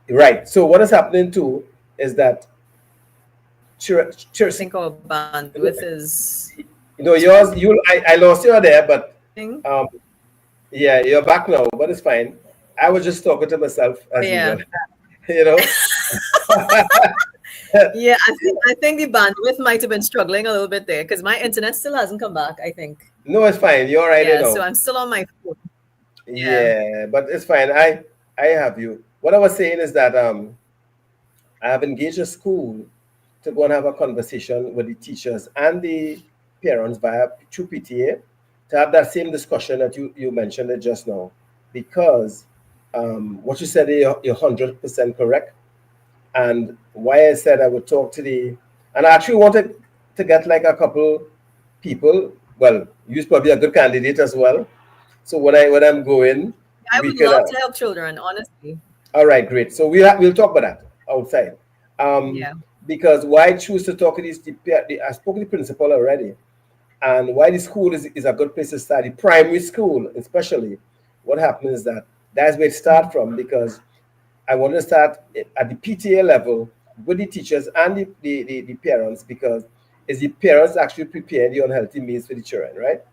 right. So what is happening too is that I think our bandwidth is yours, I lost you there, but thing. um yeah, you're back now, but it's fine. I was just talking to myself Oh as yeah. usual. you know. Yeah, I think the bandwidth might have been struggling a little bit there because my internet still hasn't come back, I think. No, it's fine. You're right, Yeah, so I'm still on my phone. Yeah. Yeah, but it's fine. I have you. What I was saying is that I have engaged a school to go and have a conversation with the teachers and the parents via through PTA to have that same discussion that you mentioned it just now. Because what you said, you're 100% correct. And why I said I would talk to and I actually wanted to get like a couple people. Well, you're probably a good candidate as well. So when I'm going, I we would could. love to help children, honestly. All right, great. So we'll talk about that outside. Um, Yeah. because why I choose to talk to I spoke to the principal already, and why the school is a good place to start. The primary school, especially, what happens is that's where it starts from, because I want to start at the PTA level with the teachers and the parents, because it's the parents actually preparing the unhealthy meals for the children, right?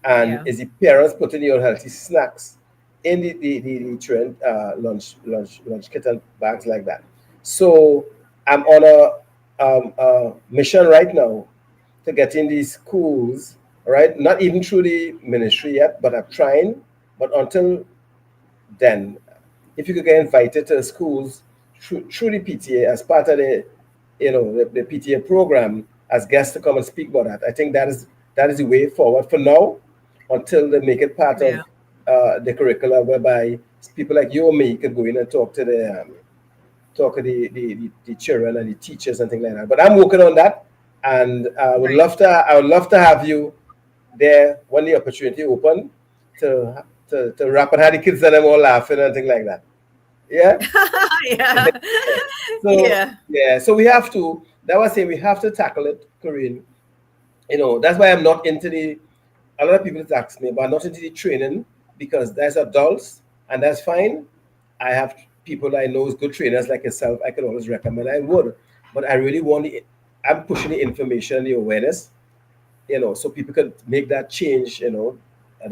And Yeah. is the parents putting the unhealthy snacks in the children lunch kit and bags like that. So I'm on a mission right now to get in these schools, right? Not even through the ministry yet, but I'm trying. But until then, if you could get invited to schools through the PTA as part of the PTA program as guests to come and speak about that, I think that is the way forward for now, until they make it part of Yeah. the curricula, whereby people like you or me could go in and talk to the children and the teachers and things like that. But I'm working on that, and Right. I would love to have you there when the opportunity open to rap and have the kids and them all laughing and things like that. Yeah. Yeah. So Yeah. yeah, so we have to. That was saying we have to tackle it, Corinne. That's why I'm not into the. A lot of people ask me, but I'm not into the training, because there's adults, and that's fine. I have people I know is good trainers like yourself. I can always recommend. I would, but I really want I'm pushing the information, the awareness, so people can make that change, and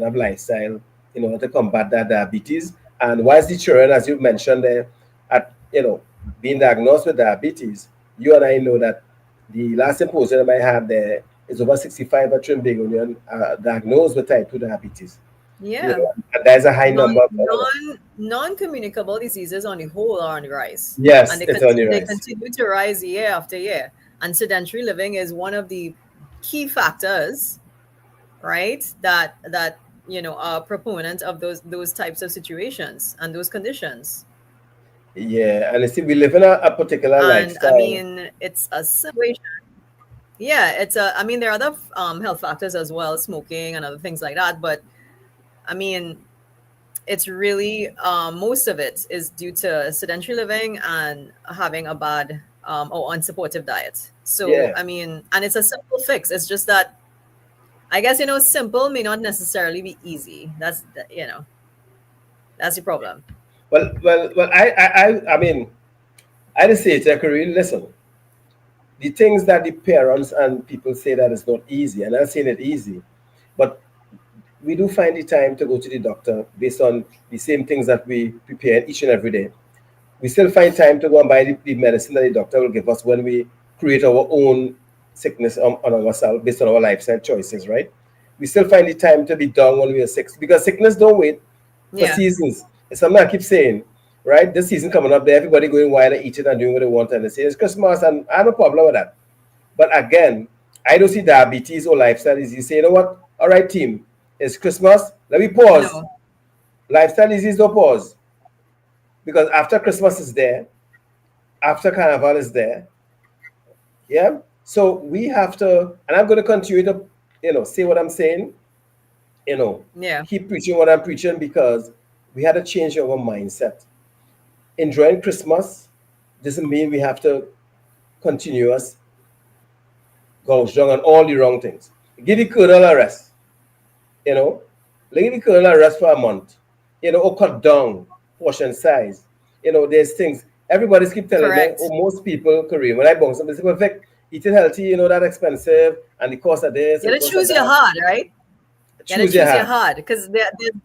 have lifestyle in order to combat that diabetes. And whilst the children, as you mentioned there, at being diagnosed with diabetes, you and I know that the last symposium I had there is over 65 at Trinbagonian diagnosed with type 2 diabetes. Yeah. And there's a high number. Non-communicable diseases on the whole are on the rise, and Yes, it's on the they rise. continue to rise year after year. And sedentary living is one of the key factors, right? That are proponent of those types of situations and those conditions. Yeah, and you see, we live in a particular And I lifestyle. mean, it's a situation. Yeah, it's a. I mean, there are other health factors as well, smoking and other things like that. But I mean, it's really most of it is due to sedentary living and having a bad or unsupportive diet. So Yeah. I mean, and it's a simple fix. It's just that I guess simple may not necessarily be easy. That's the problem. Well. I mean, I just say to Corinne, listen, the things that the parents and people say that is not easy, and I'm saying it easy, but we do find the time to go to the doctor based on the same things that we prepare each and every day. We still find time to go and buy the medicine that the doctor will give us when we create our own sickness on ourselves based on our lifestyle choices, right? We still find the time to be down when we are sick, because sickness don't wait for Yeah. seasons. It's something I keep saying, right? This season coming up, there, everybody going wild and eating and doing what they want, and they say it's Christmas, and I have no problem with that. But again, I don't see diabetes or lifestyle disease. Say, you know what? All right, team, it's Christmas. Let me pause. No. Lifestyle disease, don't pause. Because after Christmas is there, after Carnival is there, yeah. So we have to, and I'm going to continue to say what I'm saying, Yeah. keep preaching what I'm preaching, because we had to change our mindset. Enjoying Christmas doesn't mean we have to continuous gouge down on all the wrong things. Give the colonel a rest, you know. Give the colonel a rest for a month, or cut down portion size. There's things. Everybody's keep telling me, Correct. oh, most people, Korean, when I bounce them, they say, perfect, eating healthy, that expensive, and the cost of this You and the gotta cost of choose your that. hard, right? You gotta Choose your choose your hand. hard, because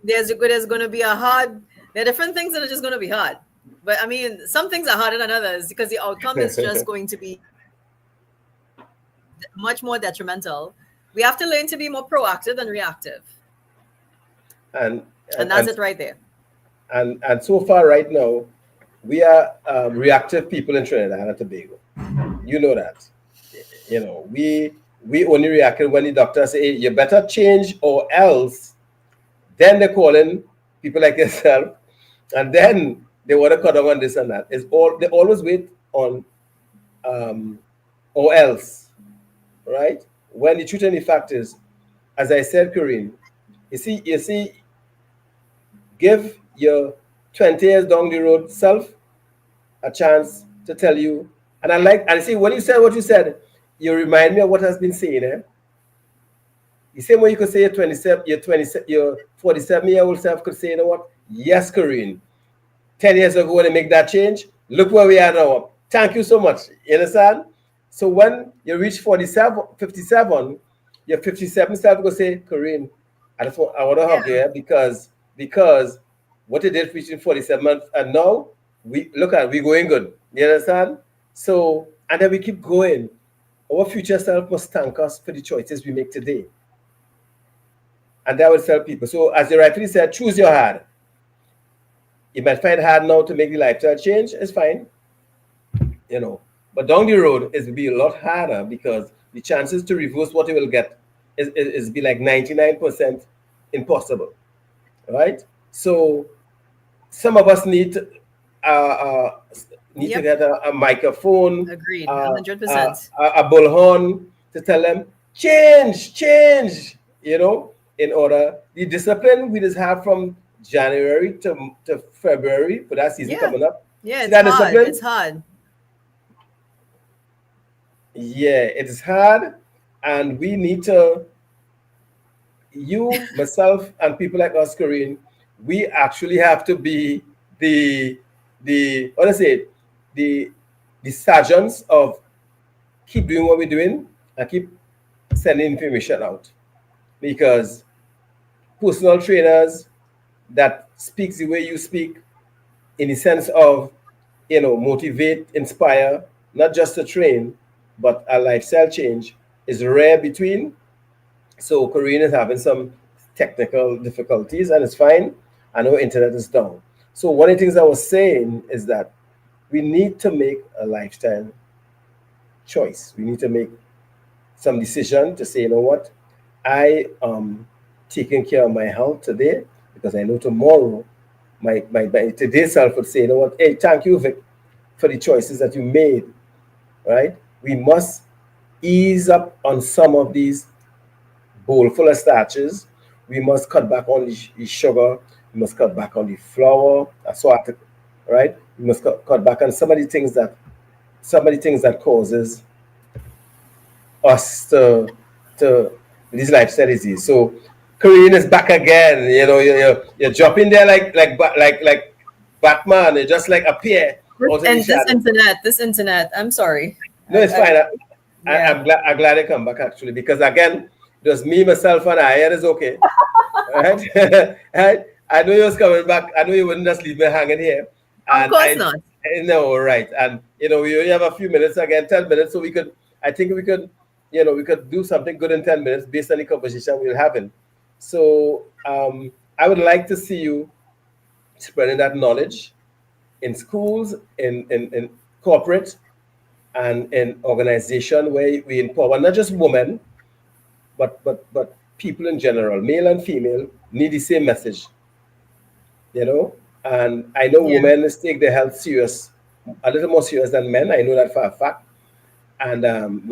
there's going to be a hard. There are different things that are just going to be hard. But I mean, some things are harder than others because the outcome is just going to be much more detrimental. We have to learn to be more proactive than reactive, and and and that's and it right there. and so far right now, we are reactive people in Trinidad and Tobago. You know that. We only reacted when the doctor say, hey, you better change or else. Then they call in people like yourself, and then they want to cut down on this and that. They always wait on um, or else, right? When the truth and the fact is, as I said, Corinne, you see, give your 20 years down the road self a chance to tell you. And see, when you said what you said, you remind me of what has been saying. The same way you could say your 47-year-old self could say, you know what? Yes, Corinne. 10 years ago when they make that change, look where we are now. Thank you so much. You understand? So when you reach 47, 57, your 57 self will say, Corinne, I want to hug you, Yeah. because what you did reaching 47 and now we going good. You understand? So, and then we keep going. Our future self must thank us for the choices we make today. And that will tell people. So as you rightfully said, choose your hard. You might find it hard now to make the lifestyle change. It's fine, you know. But down the road, it will be a lot harder because the chances to reverse what you will get is be like 99% impossible, right? So some of us uh, uh, need to Yep. get a microphone, Agreed. 100%. a bullhorn to tell them change, change. In order the discipline we just have from January to February for that season Yeah. coming up. Yeah. See It's that hard. It's discipline? hard. Yeah, it is hard, and we need to, you, myself, and people like us, Corinne, we actually have to be the what I say, the the sergeants of keep doing what we're doing and keep sending information out, because personal trainers that speaks the way you speak, in the sense of motivate, inspire, not just to train, but a lifestyle change, is rare between. So Korean is having some technical difficulties, and it's fine. I know internet is down. So one of the things I was saying is that we need to make a lifestyle choice. We need to make some decision to say, you know what, I am taking care of my health today, because I know tomorrow my today's self would say, you know what, hey, thank you, Vic, for the choices that you made, right? We must ease up on some of these bowl full of starches. We must cut back on the sugar. We must cut back on the flour, salt, right? We must cut back on some of the things that causes us to these lifestyle disease. So Korean is back again. You're dropping there like Batman. You just like appear out of the And shadow. this internet. I'm sorry. No, it's fine. Yeah. I'm glad I come back actually, because again, it was me, myself, and I. It is okay. All right. Right? I know you was coming back. I know you wouldn't just leave me hanging here. Of And course not. I know, right. And we only have a few minutes again, 10 minutes, so I think we could do something good in 10 minutes based on the conversation we're having. So I would like to see you spreading that knowledge in schools, in corporate, and in organization where we empower not just women, but people in general, male and female, need the same message. you know. And I know Yeah. women take their health serious, a little more serious than men. I know that for a fact, and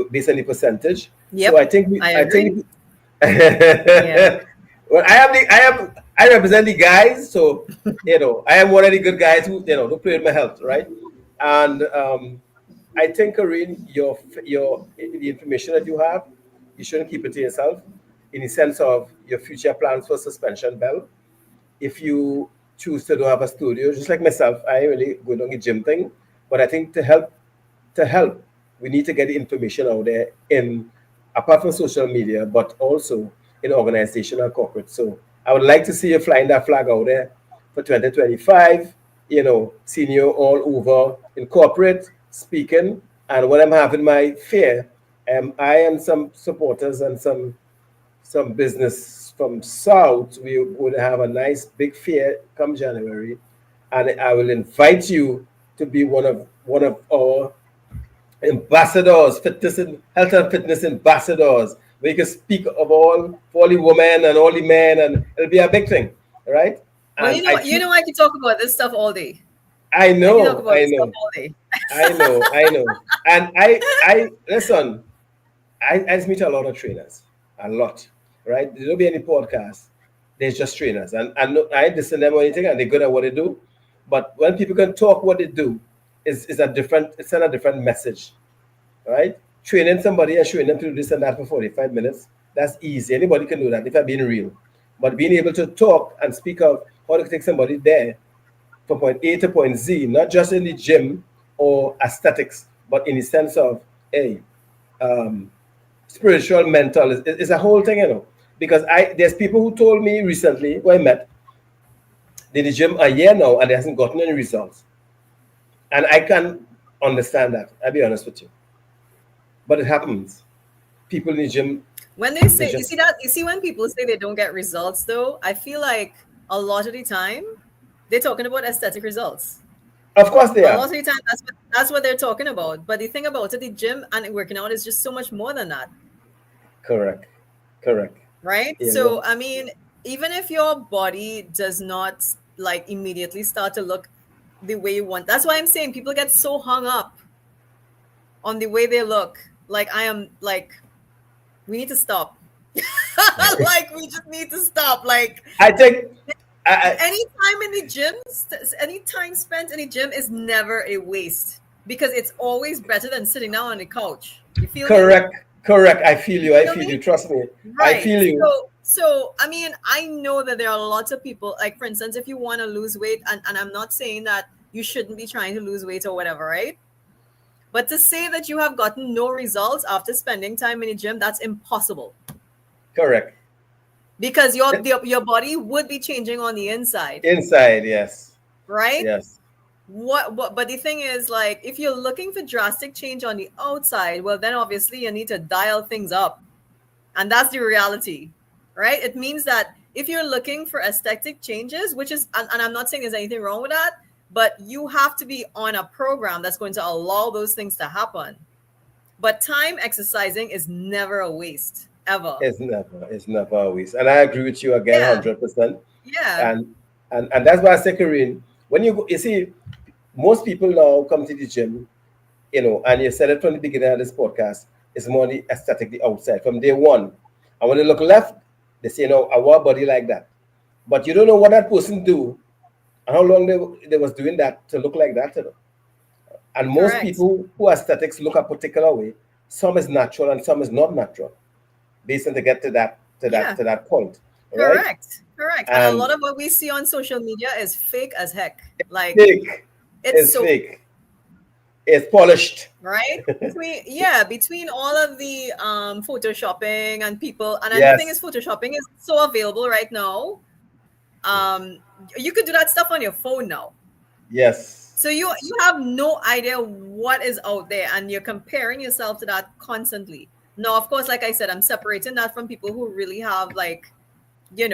based on the percentage. So Yep. I think I agree. Yeah. Well, I represent the guys, so I am one of the good guys who play with my health, right? And I think, Corinne, your the information that you have, you shouldn't keep it to yourself. In the sense of your future plans for suspension belt, if you choose to do have a studio, just like myself, I really go on the gym thing, but I think to help, we need to get the information out there in apart from social media, but also in organizational corporate. So I would like to see you flying that flag out there for 2025, seeing you all over in corporate speaking. And when I'm having my fair, I and some supporters and some business from South, we would have a nice big fair come January, and I will invite you to be one of our ambassadors, fitness and health and fitness ambassadors. We can speak of all the women and all the men, and it'll be a big thing, right? Well, And I you feel, know, I can talk about this stuff all day. I I can talk know, about I this stuff know, all day. I know, and I listen. I just meet a lot of trainers, a lot, right? There'll be any podcast. There's just trainers, and I listen to them or anything, and they're good at what they do. But when people can talk what they do, is a different. It's a different message, right? Training somebody and showing them to do this and that for 45 minutes, that's easy. Anybody can do that if I'm being real. But being able to talk and speak of how to take somebody there from point A to point Z, not just in the gym or aesthetics, but in the sense of, hey, um, spiritual, mental, is a whole thing. Because there's people who told me recently, who I met, they in the gym a year now and they hasn't gotten any results. And I can understand that, I'll be honest with you. But it happens. People in the gym, When they they say, just, you see when people say they don't get results, though, I feel like a lot of the time they're talking about aesthetic results. of course they A lot are. of the time, that's what they're talking about. But the thing about it, the gym and working out is just so much more than that, Correct. Correct. right? You So, know, I mean, even if your body does not like immediately start to look the way you want, that's why I'm saying people get so hung up on the way they look. Like I am like, we need to stop. Like we just need to stop. Like I think, I, any time in the gym, any time spent in the gym is never a waste because it's always better than sitting down on the couch. You feel me? correct. Correct. I feel you. You I feel feel me? you. Trust me. I Right. feel you. So I mean, I know that there are lots of people, like for instance, if you want to lose weight, and I'm not saying that you shouldn't be trying to lose weight or whatever, right? But to say that you have gotten no results after spending time in the gym, that's impossible Correct. because your body would be changing on the inside, Inside, yes. right? Yes. What but the thing is, like, if you're looking for drastic change on the outside, well then obviously you need to dial things up. And that's the reality, right? It means that if you're looking for aesthetic changes, which is, and I'm not saying there's anything wrong with that, but you have to be on a program that's going to allow those things to happen. But time exercising is never a waste, ever. It's never always. And I agree with you again, Yeah, 100%. yeah, And that's why I say, Corinne, when you see, most people now come to the gym, and you said it from the beginning of this podcast, it's more the aesthetic, the outside, from day one. And when they look left, they say, I want a body like that. But you don't know what that person do and how long they was doing that to look like that. And most correct. people who aesthetics look a particular way. Some is natural and some is not natural, based on to get to that to that Yeah, to that point, right? correct, correct. And a And lot of what we see on social media is fake as heck. Like, fake it's is so fake. It's polished. right between all of the photoshopping and people, and the thing is Yes. photoshopping is so available right now. um you could do that stuff on your phone now, Yes. so you have no idea what is out there and you're comparing yourself to that constantly. Now of course, like I said, I'm separating that from people who really have, like, you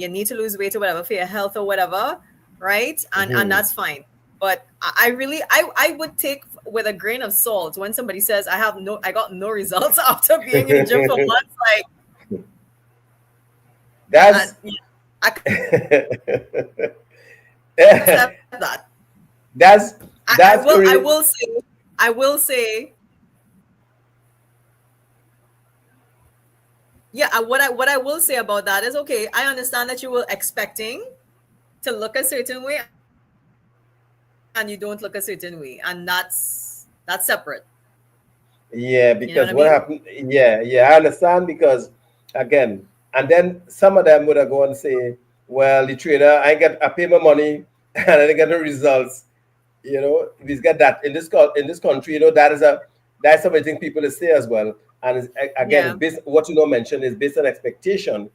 need to lose weight or whatever for your health or whatever, right? And Mhm. that's fine. But I really I would take with a grain of salt when somebody says I got no results after being in the gym for months. Like, That's yeah, I can't accept that. that's I that's will I Korean. will say I will say Yeah, what I will say about that is, okay, I understand that you were expecting to look a certain way and you don't look a certain way, and that's separate. You know Yeah, what I mean? because what happened? Yeah, I understand because again, and then some of them would have go and say, "Well, the trainer, I pay my money and I didn't get the results." We get that in in this country. That's something people say as well. And again, Yeah. it's based what you know mentioned is based on expectation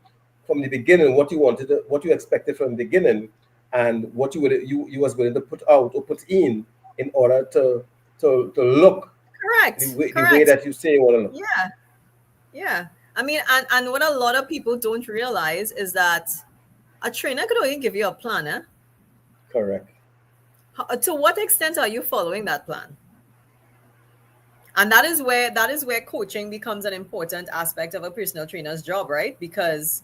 from the beginning, what you wanted, what you expected from the beginning, and what you was willing to put out or put in order to look Correct. the way Correct. that you say you want to look. Yeah. Yeah. I mean, and what a lot of people don't realize is that a trainer could only give you a plan. Eh? Correct. To what extent are you following that plan? And that is where coaching becomes an important aspect of a personal trainer's job, right? Because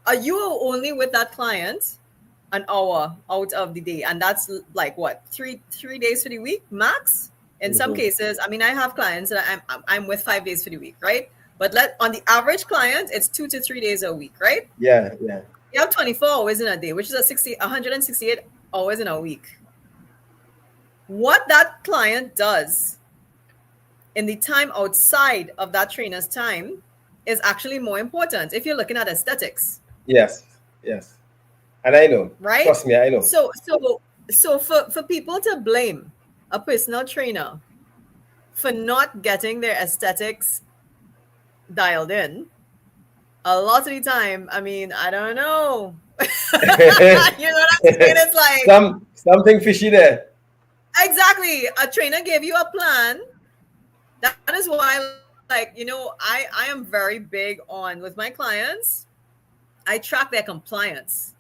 are you only with that client an hour out of the day, and that's like what, three days for the week max? In some Hmm. cases, I mean, I have clients that I'm with 5 days for the week, right? But let on the average client, it's 2 to 3 days a week, right? Yeah, yeah, You have 24 hours in a day, which is 168 hours in a week. What that client does in the time outside of that trainer's time is actually more important if you're looking at aesthetics, yes, yes. And I know. right? Trust me, I know. So for people to blame a personal trainer for not getting their aesthetics dialed in, a lot of the time, I mean, I don't know. You know what I'm saying? It's like, Something fishy there. exactly, a trainer gave you a plan. That is why, like, I am very big on, with my clients, I track their compliance,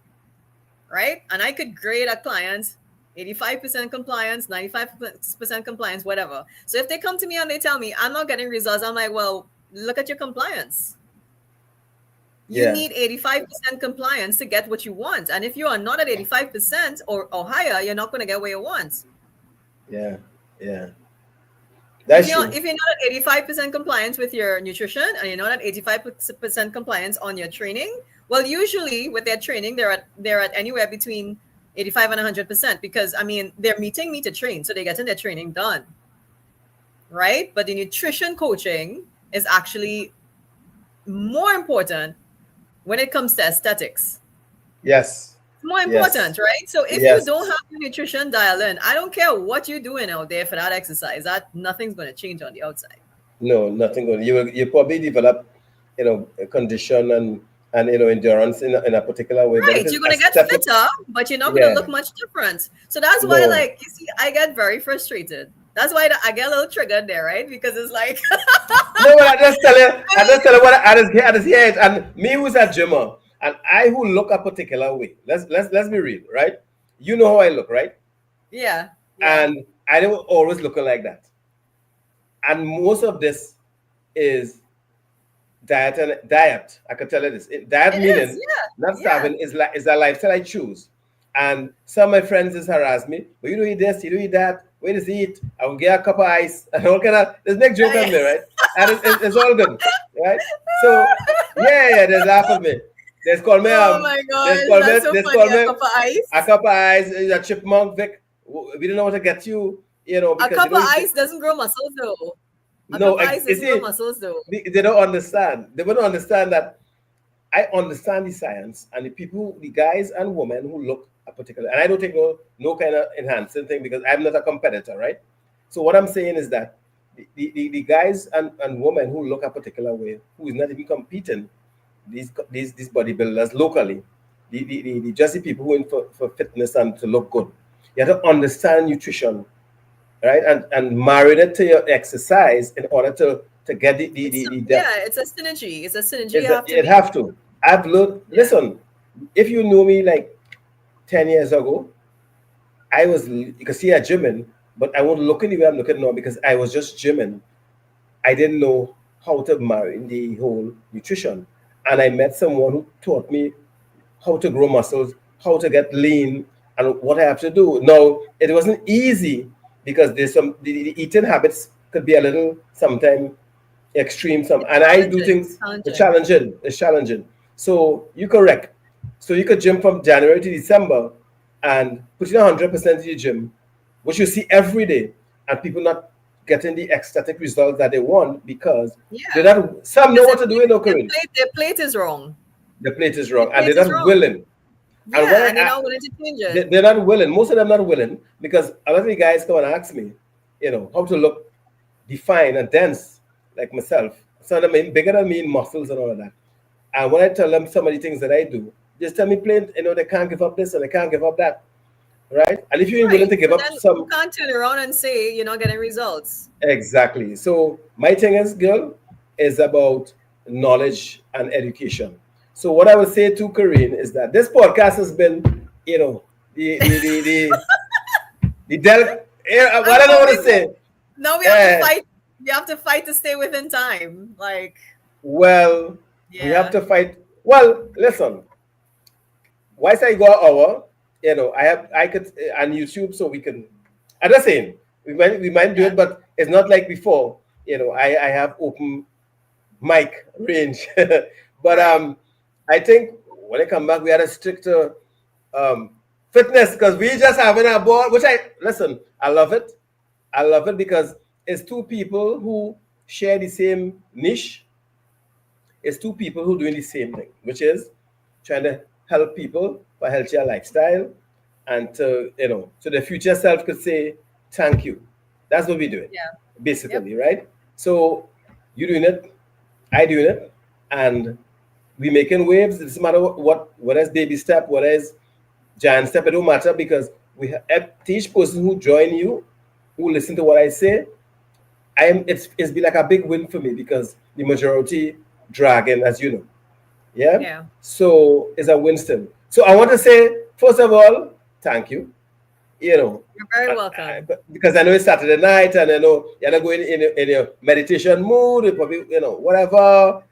right? And I could grade a client 85% compliance, 95% compliance, whatever. So if they come to me and they tell me I'm not getting results, I'm like, well, look at your compliance. You Yeah, need 85% compliance to get what you want. And if you are not at 85% or higher, you're not going to get what you want. yeah, yeah. If That's you're true. if you're not at 85% compliance with your nutrition and you're not at 85% compliance on your training, well, usually with their training, they're at anywhere between 85 and 100%, because I mean they're meeting me to train, so they're getting their training done, right? But the nutrition coaching is actually more important when it comes to aesthetics. Yes, It's more yes, important, right? So if you yes. don't have your nutrition dial in, I don't care what you're doing out there for that exercise, that nothing's going to change on the outside. No, nothing good. You probably develop, a condition and endurance in a particular way, but Right. it is You're going to get aesthetic. fitter, but you're not going to Yeah, look much different. So that's why, no. like, you see, I get very frustrated. That's why I get a little triggered there, right? Because it's like, No, but I I just tell you what I just hear it. And me who's a gymmer, and I who look a particular way. Let's be real, right? You know how I look, right? yeah, yeah. And I don't always looking like that. And most of this is diet. I can tell you this. Diet It is. meaning not Yeah, yeah. starving is a lifestyle I choose. And some of my friends just harass me, but you don't eat this, you don't eat that. Wait to eat. I will get a cup of ice and all kind of. There's make joke on me, right? And it's all good, right? So yeah, they laugh at me. They call me Oh my gosh, that's so they funny. call A me cup of a ice. cup of ice, a chipmunk. Vic. We don't know what to get you, A because you cup know of you ice doesn't grow muscles, though. A cup no, of ice you doesn't grow see, muscles, though. they don't understand. They don't understand that I understand the science and the people, the guys and women who look a particular, and I don't take no kind of enhancing thing because I'm not a competitor, right? So what I'm saying is that the guys and women who look a particular way, who is not even competing, these bodybuilders locally, the just the people who are in for fitness and to look good, you have to understand nutrition, right? And marry it to your exercise in order to get the depth. Yeah, it's a synergy. It's a synergy you have to It make. have to. I've learned. Yeah. Listen, if you knew me like 10 years ago, I was you can see a gymming, but I won't look in the way I'm looking now because I was just gymming. I didn't know how to marry the whole nutrition, and I met someone who taught me how to grow muscles, how to get lean, and what I have to do. Now, it wasn't easy because there's the eating habits could be a little sometimes extreme some, and I do think it's challenging. So you're correct. So you could gym from January to December and put in 100% in your gym, which you see every day, and people not getting the ecstatic results that they want because they're not. Some know what to do in Corinne. Their plate is wrong. The plate is wrong, and they're not willing. Yeah, and they're not willing to change it. They're not willing. Most of them not willing because a lot of the guys come and ask me, how to look defined and dense like myself. Some of them bigger than me in muscles and all of that. And when I tell them some of the things that I do, just tell me plain, they can't give up this and they can't give up that. Right? And if you're willing to give up some... You can't turn around and say you're not getting results. Exactly. So my thing is, girl, is about knowledge and education. So what I would say to Corinne is that this podcast has been, what I don't want to say. No, we have to fight. You have to fight to stay within time. We have to fight. Well, listen. Once I go an hour, I could on YouTube, so we can. I'm just saying we might do it, but it's not like before. I have open mic range, but I think when I come back, we had a stricter fitness because we just having a board. Which I love it. I love it because it's two people who share the same niche. It's two people who doing the same thing, which is trying to help people for a healthier lifestyle, and so the future self could say thank you. That's what we're doing, basically, right? So you doing it, I doing it, and we making waves. It doesn't matter what is baby step, what is giant step. It don't matter because we have each person who join you, who listen to what I say. It's been like a big win for me because the majority dragging, as you know. Yeah. So it's a win still. So I want to say, first of all, thank you. You're very welcome. Because I know it's Saturday night, and I know you're not going in your meditation mood, probably, whatever.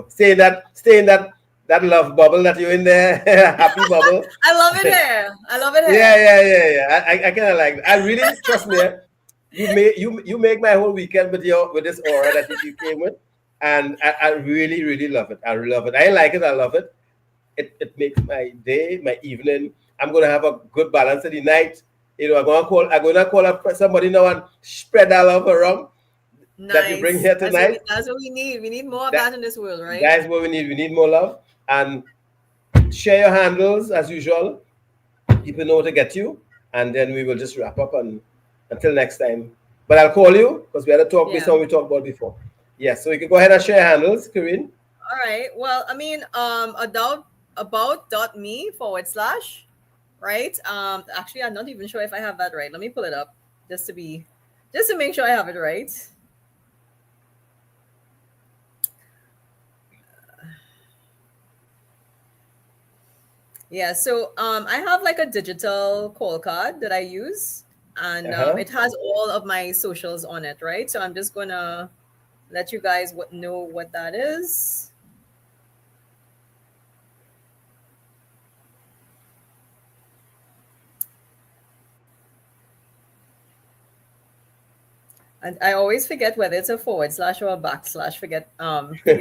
Stay in that love bubble that you're in there, happy bubble. I love it here. Yeah. I kind of like it. I really trust me. You make my whole weekend with this aura that you came with. And I really, really love it. I love it. I like it. I love it. It makes my day, my evening. I'm gonna have a good balance of the night. I'm gonna call up somebody now and spread that love around that you bring here tonight. That's what we need. We need more of that in this world, right? That's what we need. We need more love. And share your handles as usual. People know where to get you. And then we will just wrap up until next time. But I'll call you because we had a talk based on what we talked about before. Yes, so you can go ahead and share handles, Corinne. All right. Well, I mean, about.me / right? Actually, I'm not even sure if I have that right. Let me pull it up just to make sure I have it right. Yeah, so I have like a digital call card that I use, and it has all of my socials on it, right? So I'm just gonna let you guys know what that is. And I always forget whether it's a / or a /. Forgive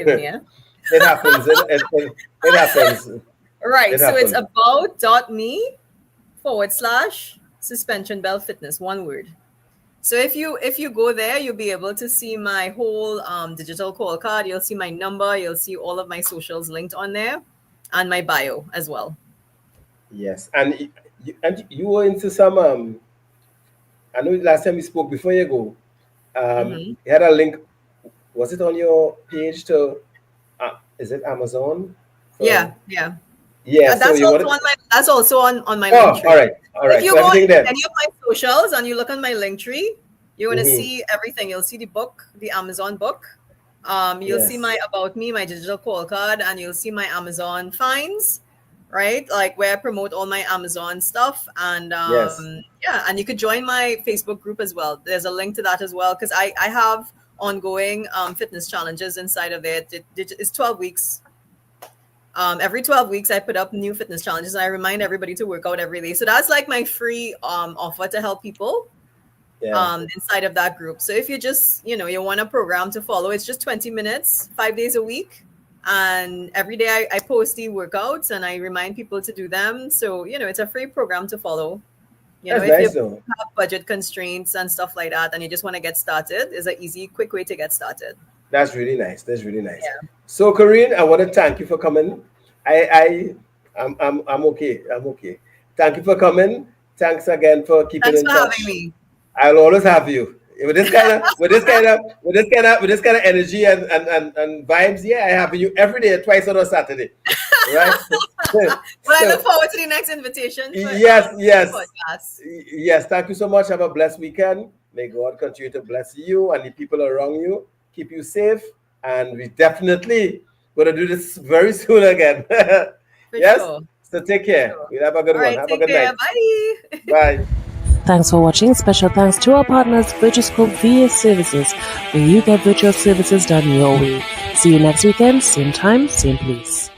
me. Yeah? It happens. It happens. Right. So it's about.me / suspension belt fitness, one word. So if you go there, you'll be able to see my whole digital call card. You'll see my number. You'll see all of my socials linked on there, and my bio as well. Yes, and you were into some. I know last time we spoke before you go. You had a link. Was it on your page to? Is it Amazon? Yeah. That's also on my link tree. All right. If you go on any of my socials and you look on my link tree, you're going to see everything. You'll see the book, the Amazon book. You'll see my About Me, my digital call card, and you'll see my Amazon finds, right? Like where I promote all my Amazon stuff. And and you could join my Facebook group as well. There's a link to that as well because I have ongoing fitness challenges inside of it. It's 12 weeks. Every 12 weeks, I put up new fitness challenges. And I remind everybody to work out every day. So that's like my free offer to help people inside of that group. So if you just, you want a program to follow, it's just 20 minutes, 5 days a week. And every day I post the workouts and I remind people to do them. So, it's a free program to follow. That's If nice, you have budget constraints and stuff like that, and you just want to get started, it's an easy, quick way to get started. That's really nice. That's really nice. Yeah. So, Corinne, I want to thank you for coming. I'm okay. I'm okay. Thank you for coming. Thanks again for keeping in touch. Thanks for having me. I'll always have you. With this kind of energy and vibes, yeah, I have you every day, twice on a Saturday. Right? Well, I look forward to the next invitation. Yes. Yes, thank you so much. Have a blessed weekend. May God continue to bless you and the people around you. Keep you safe. And we definitely going to do this very soon again. Yes? Sure. So take care. Sure. We'll have a good one. Have a good night. Bye. Bye. Thanks for watching. Special thanks to our partners, VirtuScope VA Services, where you get virtual services done your way. See you next weekend, same time, same place.